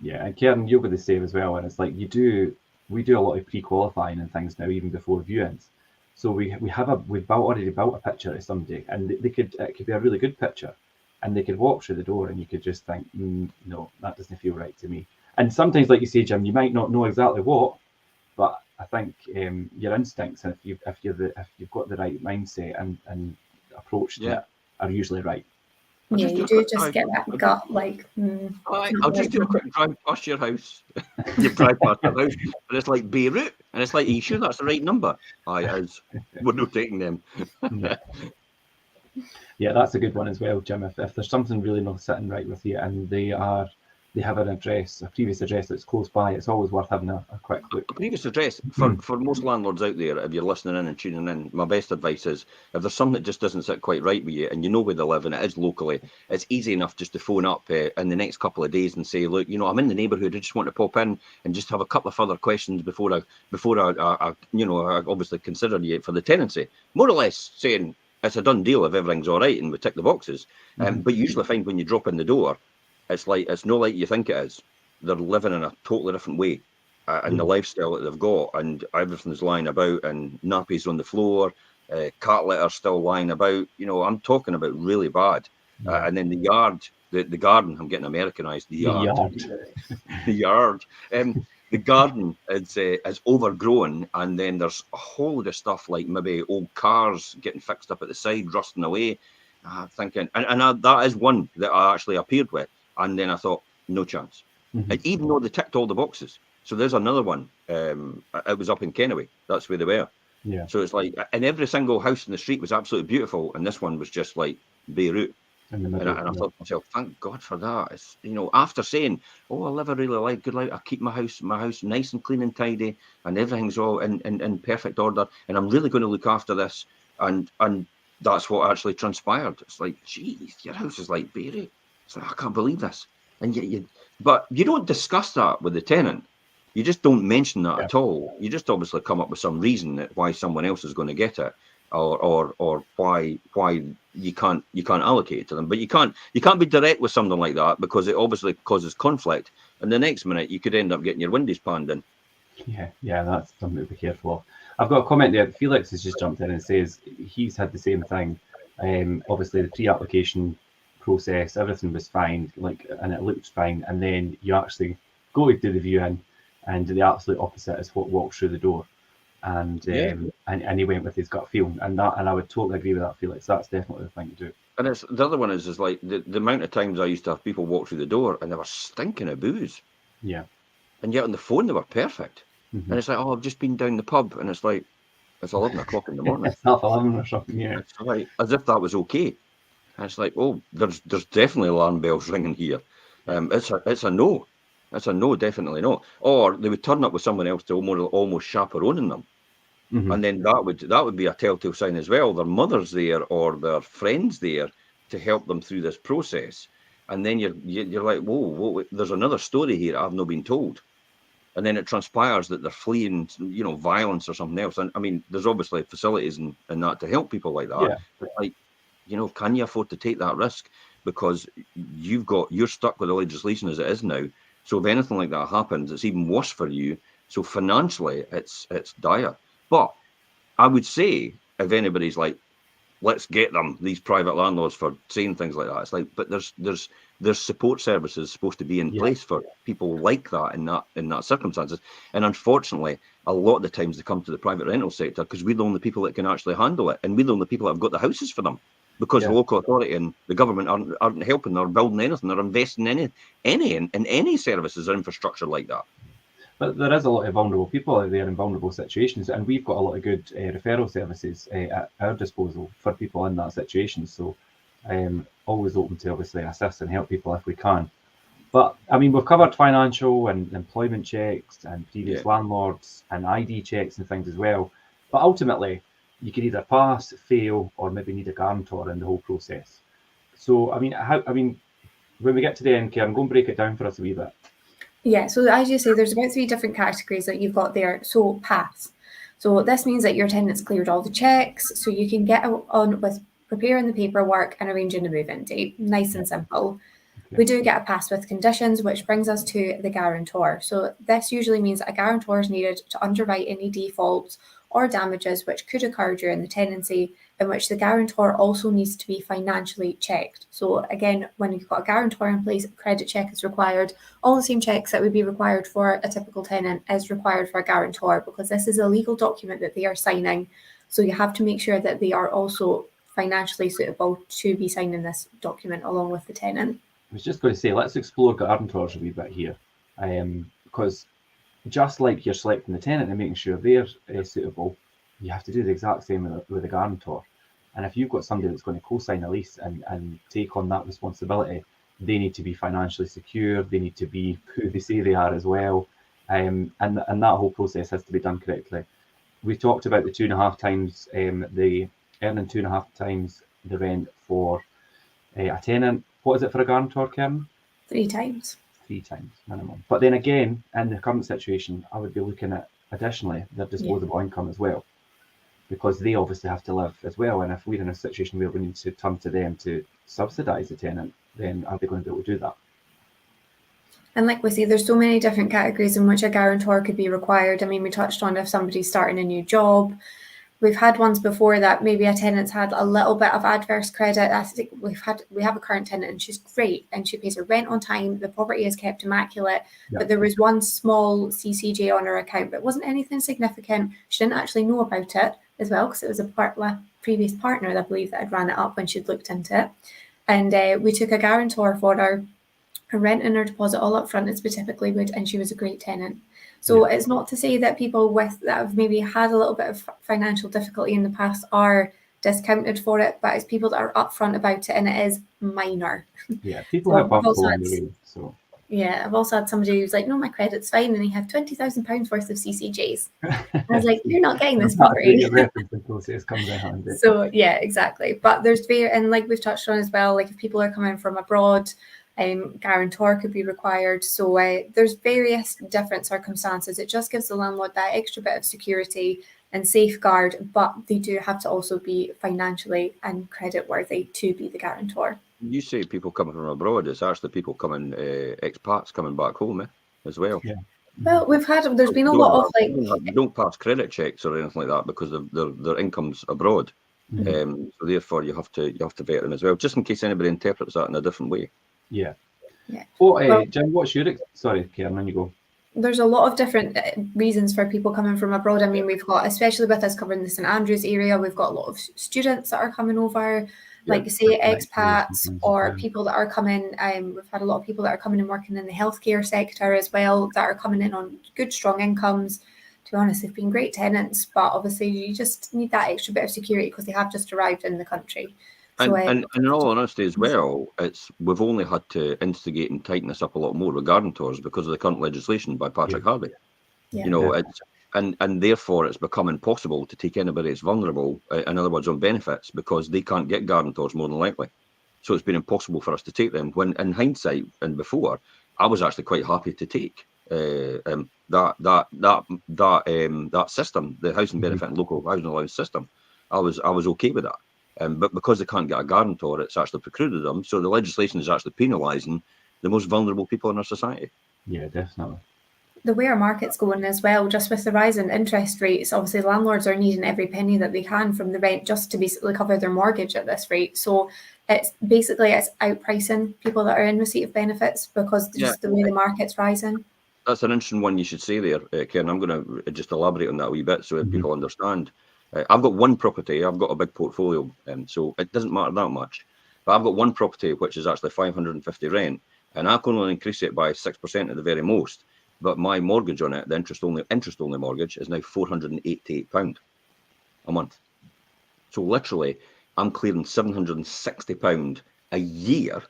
Yeah, and Karen, you'll be the same as well. And it's like we do a lot of pre-qualifying and things now, even before viewings. So we've already built a picture to somebody, and it could be a really good picture, and they could walk through the door, and you could just think, no, that doesn't feel right to me. And sometimes, like you say, Jim, you might not know exactly what, but I think your instincts, if you've got the right mindset and approach to it, are usually right. Yeah, you do just get that gut, like. I'll just do a quick drive past your house. You drive past your house, and it's like Beirut, and it's like, are you sure that's the right number? Aye, it is. We're not taking them. Yeah, that's a good one as well, Jim. If there's something really not sitting right with you, and they have an address, a previous address that's close by, it's always worth having a quick look. A previous address, for most landlords out there, if you're listening in and tuning in, my best advice is, if there's something that just doesn't sit quite right with you, and you know where they live, and it is locally, it's easy enough just to phone up in the next couple of days and say, look, I'm in the neighbourhood, I just want to pop in and just have a couple of further questions before I obviously consider you for the tenancy. More or less saying, it's a done deal if everything's all right and we tick the boxes. But you usually find when you drop in the door, it's not like you think it is. They're living in a totally different way, and the lifestyle that they've got, and everything's lying about, and nappies on the floor, cat litter still lying about. I'm talking about really bad. And then the yard, the garden. I'm getting Americanized. The yard. The garden is overgrown, and then there's a whole lot of stuff like maybe old cars getting fixed up at the side, rusting away. Thinking, and that is one that I actually appeared with, and then I thought, no chance. Even though they ticked all the boxes. So there's another one. It was up in Kennoway. That's where they were. Yeah. So it's like, and every single house in the street was absolutely beautiful, and this one was just like Beirut. And I thought to myself, thank God for that. It's, after saying, I live a really good life. I keep my house nice and clean and tidy, and everything's all in perfect order, and I'm really going to look after this. And that's what actually transpired. It's like, geez, your house is like Beirut. It's like, I can't believe this. And but you don't discuss that with the tenant. You just don't mention that at all. You just obviously come up with some reason that why someone else is going to get it, or why you can't allocate it to them. But you can't be direct with something like that, because it obviously causes conflict. And the next minute you could end up getting your windows panned in. Yeah, that's something to be careful of. I've got a comment there. Felix has just jumped in and says he's had the same thing. Obviously, the pre-application process, everything was fine, and it looked fine, and then you actually go to do the viewing, and the absolute opposite is what walks through the door. And and he went with his gut feel, and I would totally agree with that, Felix. That's definitely the thing to do. And it's the other one is like the amount of times I used to have people walk through the door and they were stinking of booze. Yeah. And yet on the phone they were perfect. And it's like, I've just been down the pub, and it's like, it's 11 o'clock in the morning. It's not 11 or something. Yeah. It's like, as if that was okay. And it's like, there's definitely alarm bells ringing here. It's a no. It's a no, definitely no. Or they would turn up with someone else to almost chaperoning them. And then that would be a telltale sign as well. Their mother's there or their friends there to help them through this process. And then you're like, whoa, there's another story here I've not been told. And then it transpires that they're fleeing, violence or something else. And I mean, there's obviously facilities and that to help people like that. Yeah. But like, can you afford to take that risk? Because you're stuck with the legislation as it is now. So if anything like that happens, it's even worse for you. So financially, it's dire. But I would say, if anybody's like, let's get them, these private landlords, for saying things like that, it's like, but there's there's support services supposed to be in place for people like that in that circumstances. And unfortunately, a lot of the times they come to the private rental sector because we're the only people that can actually handle it, and we're the only people that have got the houses for them, because the local authority and the government aren't helping or building anything or investing in any services or infrastructure like that. But there is a lot of vulnerable people out there in vulnerable situations, and we've got a lot of good referral services at our disposal for people in that situation. So always open to obviously assist and help people if we can. But I mean, we've covered financial and employment checks and previous landlords and ID checks and things as well. But ultimately, you could either pass, fail, or maybe need a guarantor in the whole process. So I mean, when we get to the end, Karen, go and break it down for us a wee bit. Yeah, so as you say, there's about 3 different categories that you've got there. So pass. So this means that your tenant's cleared all the checks, so you can get on with preparing the paperwork and arranging a move-in date. Nice and simple. Okay. We do get a pass with conditions, which brings us to the guarantor. So this usually means that a guarantor is needed to underwrite any defaults or damages which could occur during the tenancy, in which the guarantor also needs to be financially checked. So again, when you've got a guarantor in place, a credit check is required. All the same checks that would be required for a typical tenant is required for a guarantor, because this is a legal document that they are signing. So you have to make sure that they are also financially suitable to be signing this document along with the tenant. I was just going to say, let's explore guarantors a wee bit here, because just like you're selecting the tenant and making sure they're suitable, you have to do the exact same with a guarantor. And if you've got somebody that's going to co-sign a lease and take on that responsibility, they need to be financially secure, they need to be who they say they are as well, and that whole process has to be done correctly. We talked about the 2.5 times, the earning 2.5 times the rent for a tenant. What is it for a guarantor, Karen? 3 times. 3 times minimum. But then again, in the current situation, I would be looking at additionally their disposable income as well, because they obviously have to live as well. And if we're in a situation where we need to turn to them to subsidise the tenant, then are they going to be able to do that? And like we say, there's so many different categories in which a guarantor could be required. I mean, we touched on if somebody's starting a new job. We've had ones before that maybe a tenant's had a little bit of adverse credit. I think we have a current tenant and she's great and she pays her rent on time. The property is kept immaculate, but there was one small CCJ on her account, but it wasn't anything significant. She didn't actually know about it as well, because it was a previous partner, I believe, that had ran it up when she'd looked into it. And we took a guarantor for her rent and her deposit all up front, as we typically would, and she was a great tenant. So it's not to say that people that have maybe had a little bit of financial difficulty in the past are discounted for it, but it's people that are upfront about it, and it is minor. Yeah, people have bumps along the way. So yeah, I've also had somebody who's like, no, my credit's fine, and he had £20,000 worth of CCJs. I was like, you're not getting this property. So yeah, exactly. But there's and like we've touched on as well, like if people are coming from abroad, guarantor could be required. So there's various different circumstances. It just gives the landlord that extra bit of security and safeguard, but they do have to also be financially and credit worthy to be the guarantor. You say people coming from abroad, it's actually people coming, expats coming back home as well. Yeah. Well, there's been a lot of like... Don't pass credit checks or anything like that because of their income's abroad. So therefore you have to vet them as well, just in case anybody interprets that in a different way. Yeah. Well, Jim, what's your... Sorry, Karen, on you go. There's a lot of different reasons for people coming from abroad. I mean, we've got, especially with us covering the St Andrews area, we've got a lot of students that are coming over, like say expats or people that are coming. We've had a lot of people that are coming and working in the healthcare sector as well, that are coming in on good, strong incomes. To be honest, they've been great tenants, but obviously you just need that extra bit of security because they have just arrived in the country. So, and in all honesty as well, we've only had to instigate and tighten this up a lot more with guarantors because of the current legislation by Patrick Harvey. You know, and therefore it's become impossible to take anybody that's vulnerable, in other words, on benefits, because they can't get guarantors more than likely. So it's been impossible for us to take them. When in hindsight and before, I was actually quite happy to take that system, the housing benefit and local housing allowance system. I was okay with that. But because they can't get a guarantor, it's actually precluded them. So the legislation is actually penalising the most vulnerable people in our society. Yeah, definitely. The way our market's going as well, just with the rise in interest rates, obviously landlords are needing every penny that they can from the rent just to basically cover their mortgage at this rate. So it's outpricing people that are in receipt of benefits because just the way the market's rising. That's an interesting one you should say there, Karen. I'm going to just elaborate on that a wee bit so that people understand. I've got one property. I've got a big portfolio, so it doesn't matter that much. But I've got one property which is actually 550 rent, and I can only increase it by 6% at the very most. But my mortgage on it, the interest only mortgage, is now £488 a month. So literally, I'm clearing £760 a year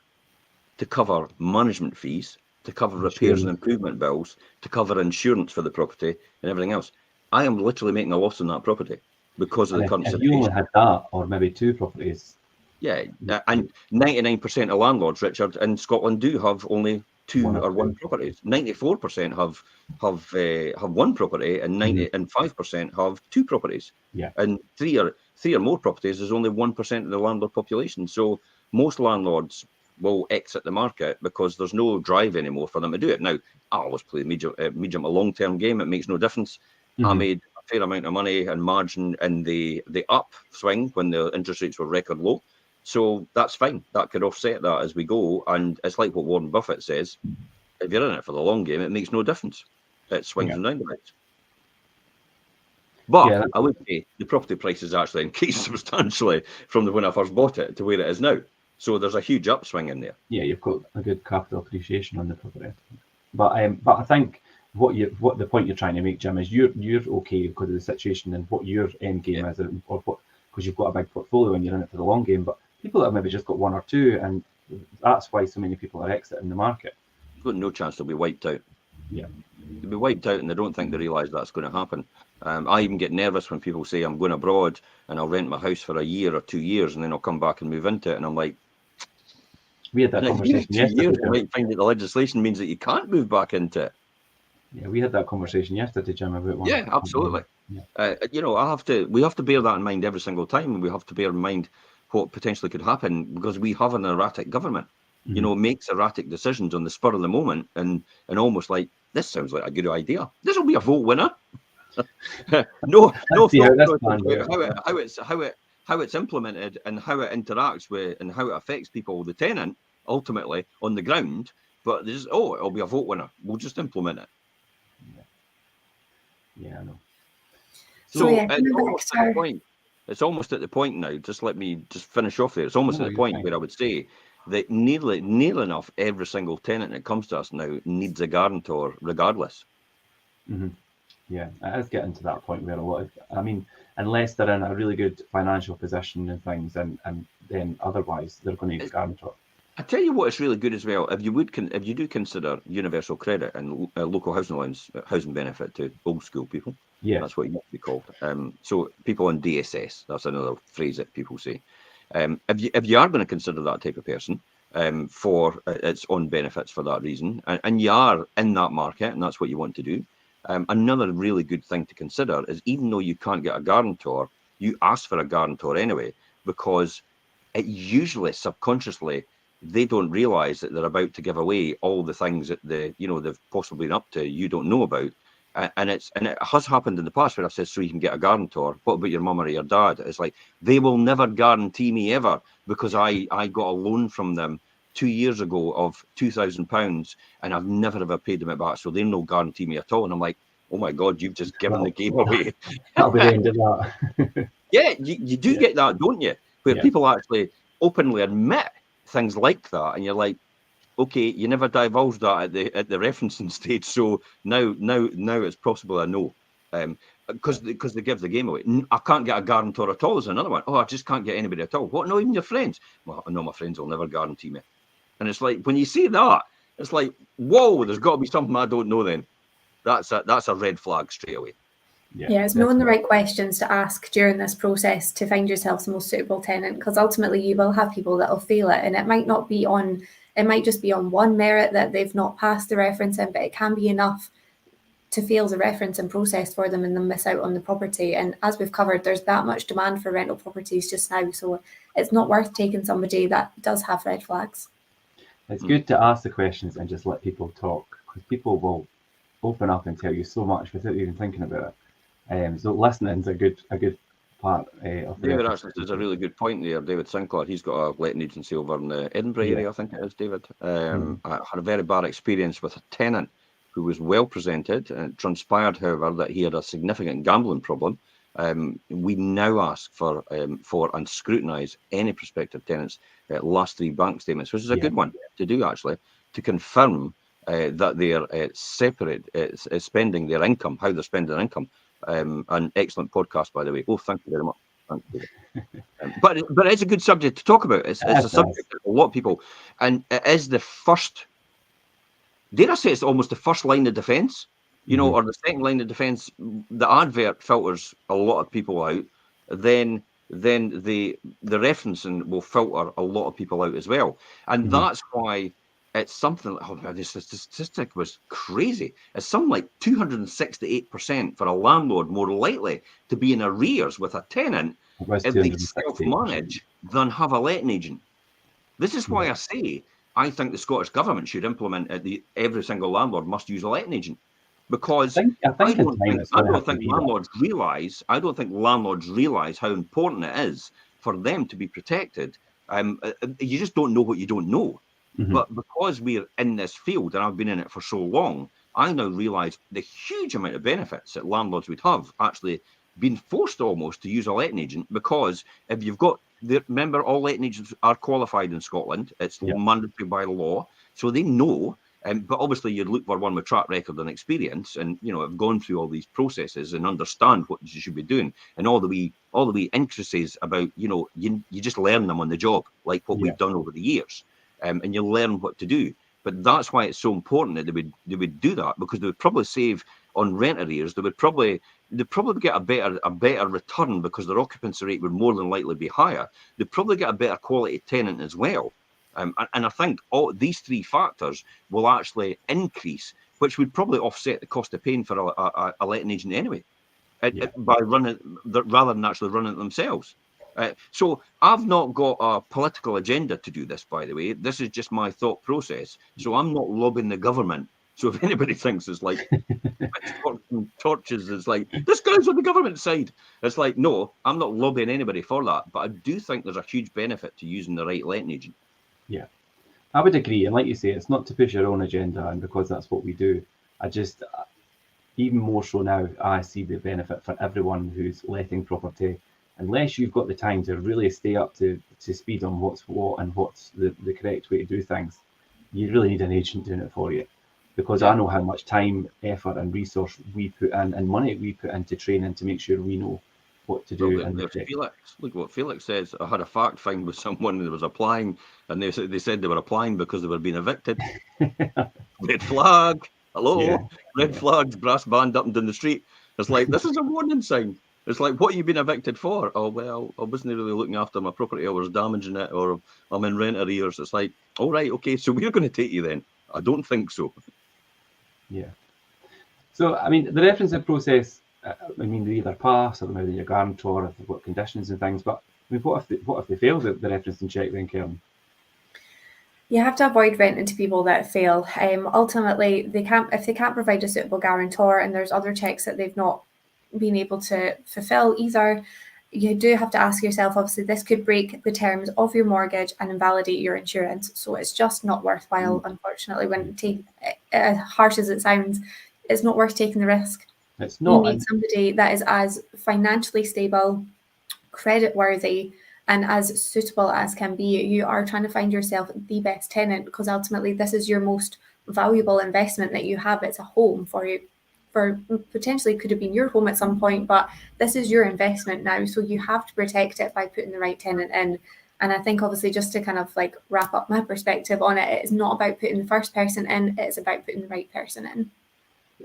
to cover management fees, to cover repairs and improvement bills, to cover insurance for the property and everything else. I am literally making a loss on that property because of the current situation. If you only had that, or maybe 2 properties. Yeah, and 99% of landlords, Richard, in Scotland do have only 2 or 1 properties. 94% have 1 property, and 5% have 2 properties. Yeah, and three or more properties is only 1% of the landlord population. So most landlords will exit the market because there's no drive anymore for them to do it. Now, I always play medium to long-term game. It makes no difference. I made a fair amount of money and margin in the upswing when the interest rates were record low. So that's fine. That could offset that as we go. And it's like what Warren Buffett says, if you're in it for the long game, it makes no difference. It swings and roundabouts. But I would say the property prices actually increased substantially from when I first bought it to where it is now. So there's a huge upswing in there. Yeah, you've got a good capital appreciation on the property. But I think what the point you're trying to make, Jim, is you're okay because of the situation and what your end game is, or what, because you've got a big portfolio and you're in it for the long game. But people that have maybe just got 1 or 2, and that's why so many people are exiting the market. You've got no chance they'll be wiped out. Yeah, they'll be wiped out, and they don't think they realise that's going to happen. I even get nervous when people say I'm going abroad and I'll rent my house for a year or 2 years and then I'll come back and move into it, and I'm like, we had that conversation yesterday. You might find that the legislation means that you can't move back into it. Yeah, we had that conversation yesterday, Jim, about one. Yeah, absolutely. Yeah. We have to bear that in mind every single time, and we have to bear in mind what potentially could happen because we have an erratic government. Makes erratic decisions on the spur of the moment, and almost like, this sounds like a good idea. This will be a vote winner. no how it's implemented and how it interacts with and how it affects people, the tenant, ultimately on the ground. But there's it'll be a vote winner. We'll just implement it. Yeah, I know. So it's almost at the point. It's almost at the point now. Just let me just finish off there. It's almost at the point where I would say that nearly enough every single tenant that comes to us now needs a guarantor, regardless. Yeah, it is getting to that point where a lot of, unless they're in a really good financial position and things, and then otherwise they're going to need a guarantor. I tell you what, it's really good as well. If you do consider universal credit and local housing allowance, housing benefit to old school people, that's what it used to be called. So people on DSS, that's another phrase that people say. If you are going to consider that type of person for its own benefits for that reason, and you are in that market and that's what you want to do, another really good thing to consider is, even though you can't get a guarantor, you ask for a guarantor anyway, because it usually subconsciously they don't realise that they're about to give away all the things that they've possibly been up to you don't know about. And it has happened in the past where I've said, so you can get a guarantor. What about your mum or your dad? It's like, they will never guarantee me ever, because I got a loan from them 2 years ago of £2,000 and I've never ever paid them it back. So they'll no guarantee me at all. And I'm like, oh my God, you've just given the game away. That'll be the end of that. Yeah, you do get that, don't you? Where people actually openly admit things like that, and you're like, okay, you never divulged that at the referencing stage, so now it's possible I know, because they give the game away. I can't get a guarantor at all is another one. Oh, I just can't get anybody at all. What? Not even your friends? Well, no, my friends will never guarantee me. And it's like, when you see that, it's like, whoa, there's got to be something I don't know. Then that's a red flag straight away. Yeah, it's knowing the right questions to ask during this process to find yourself the most suitable tenant, because ultimately you will have people that will fail it, and it might just be on one merit that they've not passed the referencing, but it can be enough to fail the referencing process for them and then miss out on the property. And as we've covered, there's that much demand for rental properties just now, so it's not worth taking somebody that does have red flags. It's good to ask the questions and just let people talk, because people will open up and tell you so much without even thinking about it. So listening is a good part of the David reference. actually says a really good point there. David Sinclair, he's got a letting agency over in the Edinburgh area, I think it is, David. I had a very bad experience with a tenant who was well presented, and it transpired, however, that he had a significant gambling problem. We now ask for and scrutinise any prospective tenants' last 3 bank statements, which is a good one to do, actually, to confirm that they are separate, spending their income, how they're spending their income. An excellent podcast, by the way. Oh, thank you very much. Thank you. But it's a good subject to talk about. It's a subject that a lot of people, and it is the first, dare I say, it's almost the first line of defence, you know, or the second line of defence. The advert filters a lot of people out. Then the referencing will filter a lot of people out as well, and that's why it's something. Oh man, this statistic was crazy. It's something like 268% for a landlord more likely to be in arrears with a tenant if they self-manage than have a letting agent. This is why I say I think the Scottish Government should implement every single landlord must use a letting agent, because I don't think landlords realise how important it is for them to be protected. You just don't know what you don't know. But because we're in this field, and I've been in it for so long, I now realise the huge amount of benefits that landlords would have actually been forced almost to use a letting agent, because if you've got, remember, all letting agents are qualified in Scotland. It's mandatory by law, so they know. But obviously, you'd look for one with track record and experience, and have gone through all these processes and understand what you should be doing, and all the wee intricacies about you just learn them on the job, like what we've done over the years. And you learn what to do. But that's why it's so important that they would do that, because they would probably save on rent arrears. They'd probably get a better return, because their occupancy rate would more than likely be higher. They'd probably get a better quality tenant as well. And I think all these 3 factors will actually increase, which would probably offset the cost of paying for a letting agent anyway, by running rather than actually running it themselves. So I've not got a political agenda to do this, by the way. This is just my thought process. So I'm not lobbying the government. So if anybody thinks it's like torches, it's like, this guy's on the government side. It's like, no, I'm not lobbying anybody for that. But I do think there's a huge benefit to using the right letting agent. Yeah, I would agree. And like you say, it's not to push your own agenda, and because that's what we do. I just, even more so now, I see the benefit for everyone who's letting property. Unless you've got the time to really stay up to speed on what's what and what's the correct way to do things, you really need an agent doing it for you. Because I know how much time, effort and resource we put in, and money we put into training to make sure we know what to do. Felix, look what Felix says. I had a fact find with someone who was applying, and they said they were applying because they were being evicted. Red flag. Hello. Red flags, brass band up and down the street. It's like, this is a warning sign. It's like, what have you been evicted for? Oh, well, I wasn't really looking after my property. I was damaging it, or I'm in rent arrears. It's like, all right, okay, so we're going to take you then. I don't think so. Yeah. So, I mean, the referencing process, they either pass, or maybe your guarantor, if they've got conditions and things. But I mean, what if they fail the referencing check then, Karen? You have to avoid renting to people that fail. Ultimately, if they can't provide a suitable guarantor, and there's other checks that they've not been able to fulfill either, you do have to ask yourself, obviously, this could break the terms of your mortgage and invalidate your insurance. So it's just not worthwhile, unfortunately, when as harsh as it sounds, it's not worth taking the risk. It's not. You need somebody that is as financially stable, credit worthy, and as suitable as can be. You are trying to find yourself the best tenant, because ultimately this is your most valuable investment that you have. It's a home for you. For potentially could have been your home at some point, but this is your investment now, so you have to protect it by putting the right tenant in. And I think, obviously, just to kind of like wrap up my perspective on it, it's not about putting the first person in, it's about putting the right person in.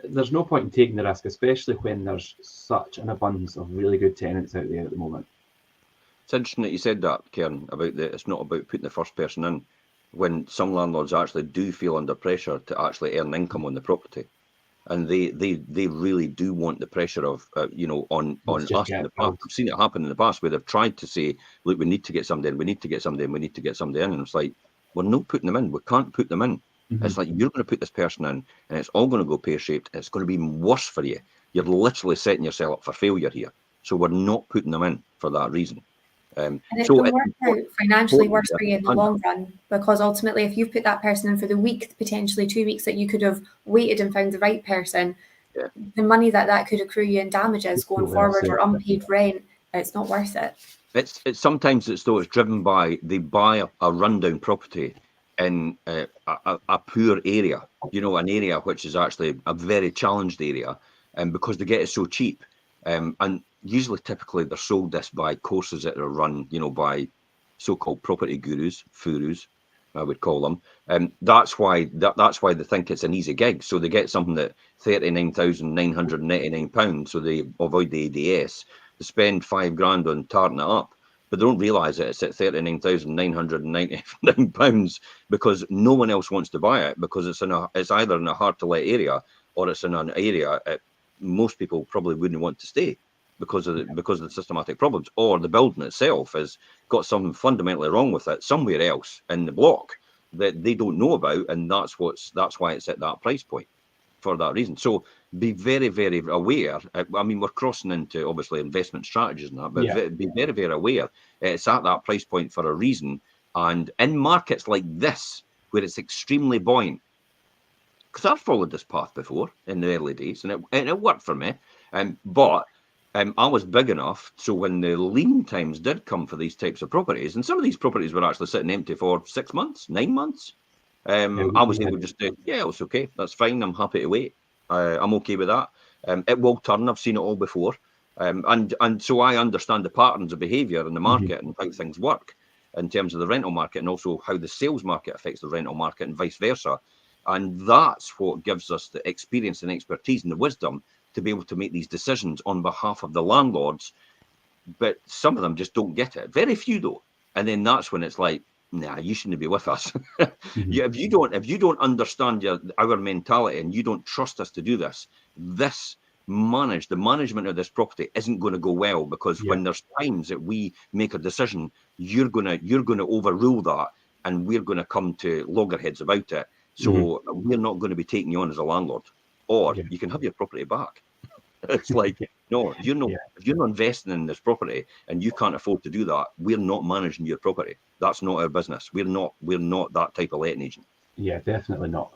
There's no point in taking the risk, especially when there's such an abundance of really good tenants out there at the moment. It's interesting that you said that, Karen, about it's not about putting the first person in, when some landlords actually do feel under pressure to actually earn income on the property. And they really do want the pressure of, on us in the past. I've seen it happen in the past where they've tried to say, look, we need to get somebody in, we need to get somebody in, we need to get somebody in. And it's like, we're not putting them in. We can't put them in. It's like, you're going to put this person in, and it's all going to go pear-shaped. It's going to be worse for you. You're literally setting yourself up for failure here. So we're not putting them in for that reason. And it so can work out financially worse for you in the and- long run, because ultimately, if you've put that person in for the week, potentially 2 weeks that you could have waited and found the right person, Yeah. the money that could accrue you in damages going Totally forward or upset. unpaid rent, it's not worth it. It's sometimes it's though it's driven by they buy a rundown property in a poor area, you know, an area which is actually a very challenged area, and because they get it so cheap, and usually typically they're sold this by courses that are run, you know, by so-called property gurus, I would call them, and that's why they think it's an easy gig. So they get something at £39,999, so they avoid the ADS. They spend £5,000 on tarting it up, but they don't realise that it's at £39,999 because no one else wants to buy it, because it's either in a hard to let area or it's in an area most people probably wouldn't want to stay because of the systematic problems, or the building itself has got something fundamentally wrong with it somewhere else in the block that they don't know about, and that's why it's at that price point for that reason. So be very, very aware. I mean, we're crossing into obviously investment strategies and that, but be very, very aware. It's at that price point for a reason. And in markets like this, where it's extremely buoyant, because I've followed this path before in the early days, and it worked for me. But I was big enough, so when the lean times did come for these types of properties, and some of these properties were actually sitting empty for 6 months, 9 months, I was able to just say, yeah, it's okay, that's fine, I'm happy to wait. I'm okay with that. It will turn, I've seen it all before. And so I understand the patterns of behaviour in the market and how things work in terms of the rental market, and also how the sales market affects the rental market and vice versa. And that's what gives us the experience and expertise and the wisdom to be able to make these decisions on behalf of the landlords. But some of them just don't get it. Very few though. And then that's when it's like, nah, you shouldn't be with us. If you don't understand our mentality and you don't trust us to do this, the management of this property isn't going to go well, because when there's times that we make a decision, you're gonna overrule that, and we're going to come to loggerheads about it. So we're not going to be taking you on as a landlord, or you can have your property back. It's like, no, if you're not investing in this property and you can't afford to do that, we're not managing your property. That's not our business. We're not that type of letting agent. Yeah, definitely not.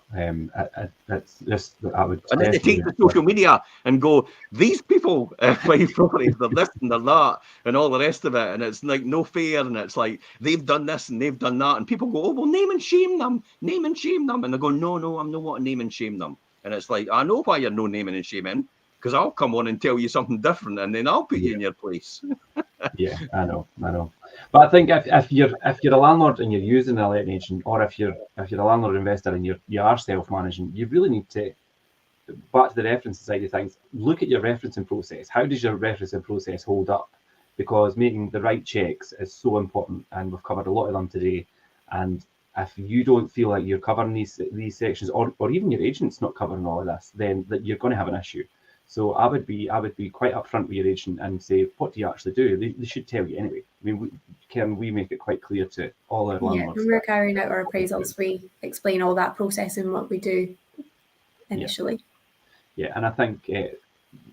That's just, I would. And then they take to social media and go, these people buy properties, they're this and they're that, and all the rest of it, and it's like no fair, and it's like they've done this and they've done that, and people go, oh well, name and shame them, and they go, no, I'm not want to name and shame them, and it's like, I know why you're no naming and shaming, because I'll come on and tell you something different, and then I'll put you in your place. Yeah, I know. But I think if you're a landlord and you're using a letting agent, or if you're a landlord investor and you are self-managing, you really need to, back to the referencing side of things, look at your referencing process. How does your referencing process hold up? Because making the right checks is so important, and we've covered a lot of them today. And if you don't feel like you're covering these sections, or even your agent's not covering all of this, then that you're going to have an issue. So I would be quite upfront with your agent and say, what do you actually do? They should tell you anyway. I mean, we make it quite clear to all our landlords? When we're carrying out our appraisals, we explain all that process and what we do initially. Yeah, and I think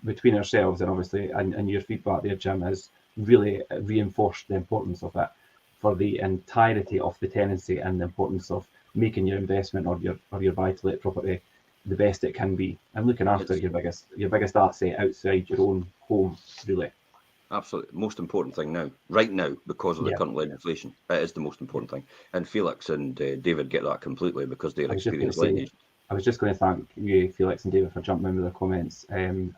between ourselves and obviously and your feedback there, Jim, has really reinforced the importance of it for the entirety of the tenancy, and the importance of making your investment or your buy-to-let property the best it can be, and looking after your biggest asset outside your own home, really. Absolutely. Most important thing right now, because of the current legislation. It is the most important thing. And Felix and David get that completely, because they're experienced letting agents. I was just going to thank you, Felix and David, for jumping in with their comments and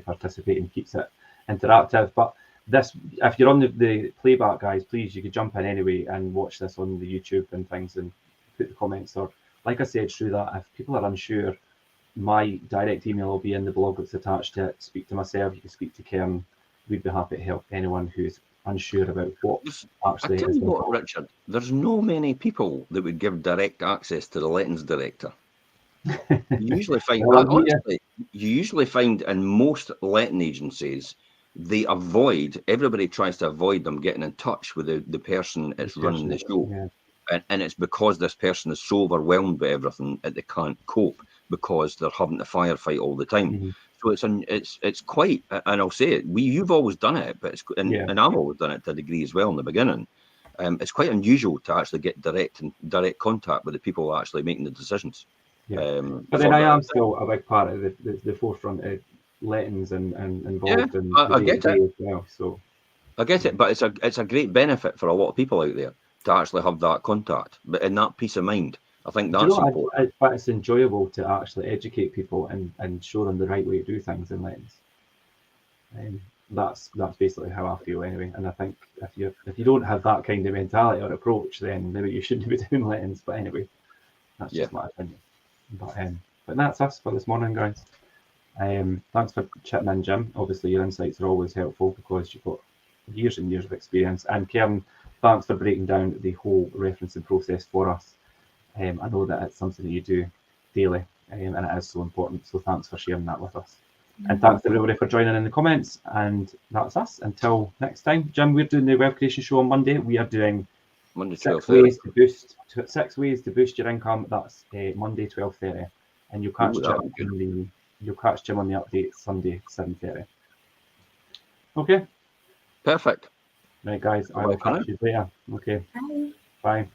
participating. Keeps it interactive. But this, if you're on the playback, guys, please, you could jump in anyway and watch this on the YouTube and things, and put the comments, or like I said, through that, if people are unsure, my direct email will be in the blog that's attached to it. Speak to myself, you can speak to Karen. We'd be happy to help anyone who's unsure about what actually is. I tell you what, Richard, there's no many people that would give direct access to the lettings director. You usually find, honestly, you usually find in most letting agencies, everybody tries to avoid them getting in touch with the person that's running the show. Yeah. And it's because this person is so overwhelmed by everything that they can't cope, because they're having to firefight all the time. So it's quite, and I'll say it. You've always done it, but and I've always done it to a degree as well in the beginning. It's quite unusual to actually get direct contact with the people actually making the decisions. Yeah. But then I am still a big part of the forefront of lettings and involved in the day-to-day as well. So I get it, but it's a great benefit for a lot of people out there to actually have that contact, but in that peace of mind. I think that's important. But it's enjoyable to actually educate people and show them the right way to do things in lettings. That's basically how I feel anyway. And I think if you don't have that kind of mentality or approach, then maybe you shouldn't be doing lettings. But anyway, that's just my opinion. But that's us for this morning, guys. Thanks for chipping in, Jim. Obviously, your insights are always helpful because you've got years and years of experience. And Karen, thanks for breaking down the whole referencing process for us. I know that it's something that you do daily, and it is so important. So thanks for sharing that with us. And thanks everybody for joining in the comments. And that's us. Until next time, Jim, we're doing the Wealth Creation Show on Monday. We are doing Monday 6 ways to boost your income. That's Monday 12:30, and you'll catch Jim on the update Sunday 7:30. Okay. Perfect. Right, guys. I will catch you later. Okay. Bye. Bye.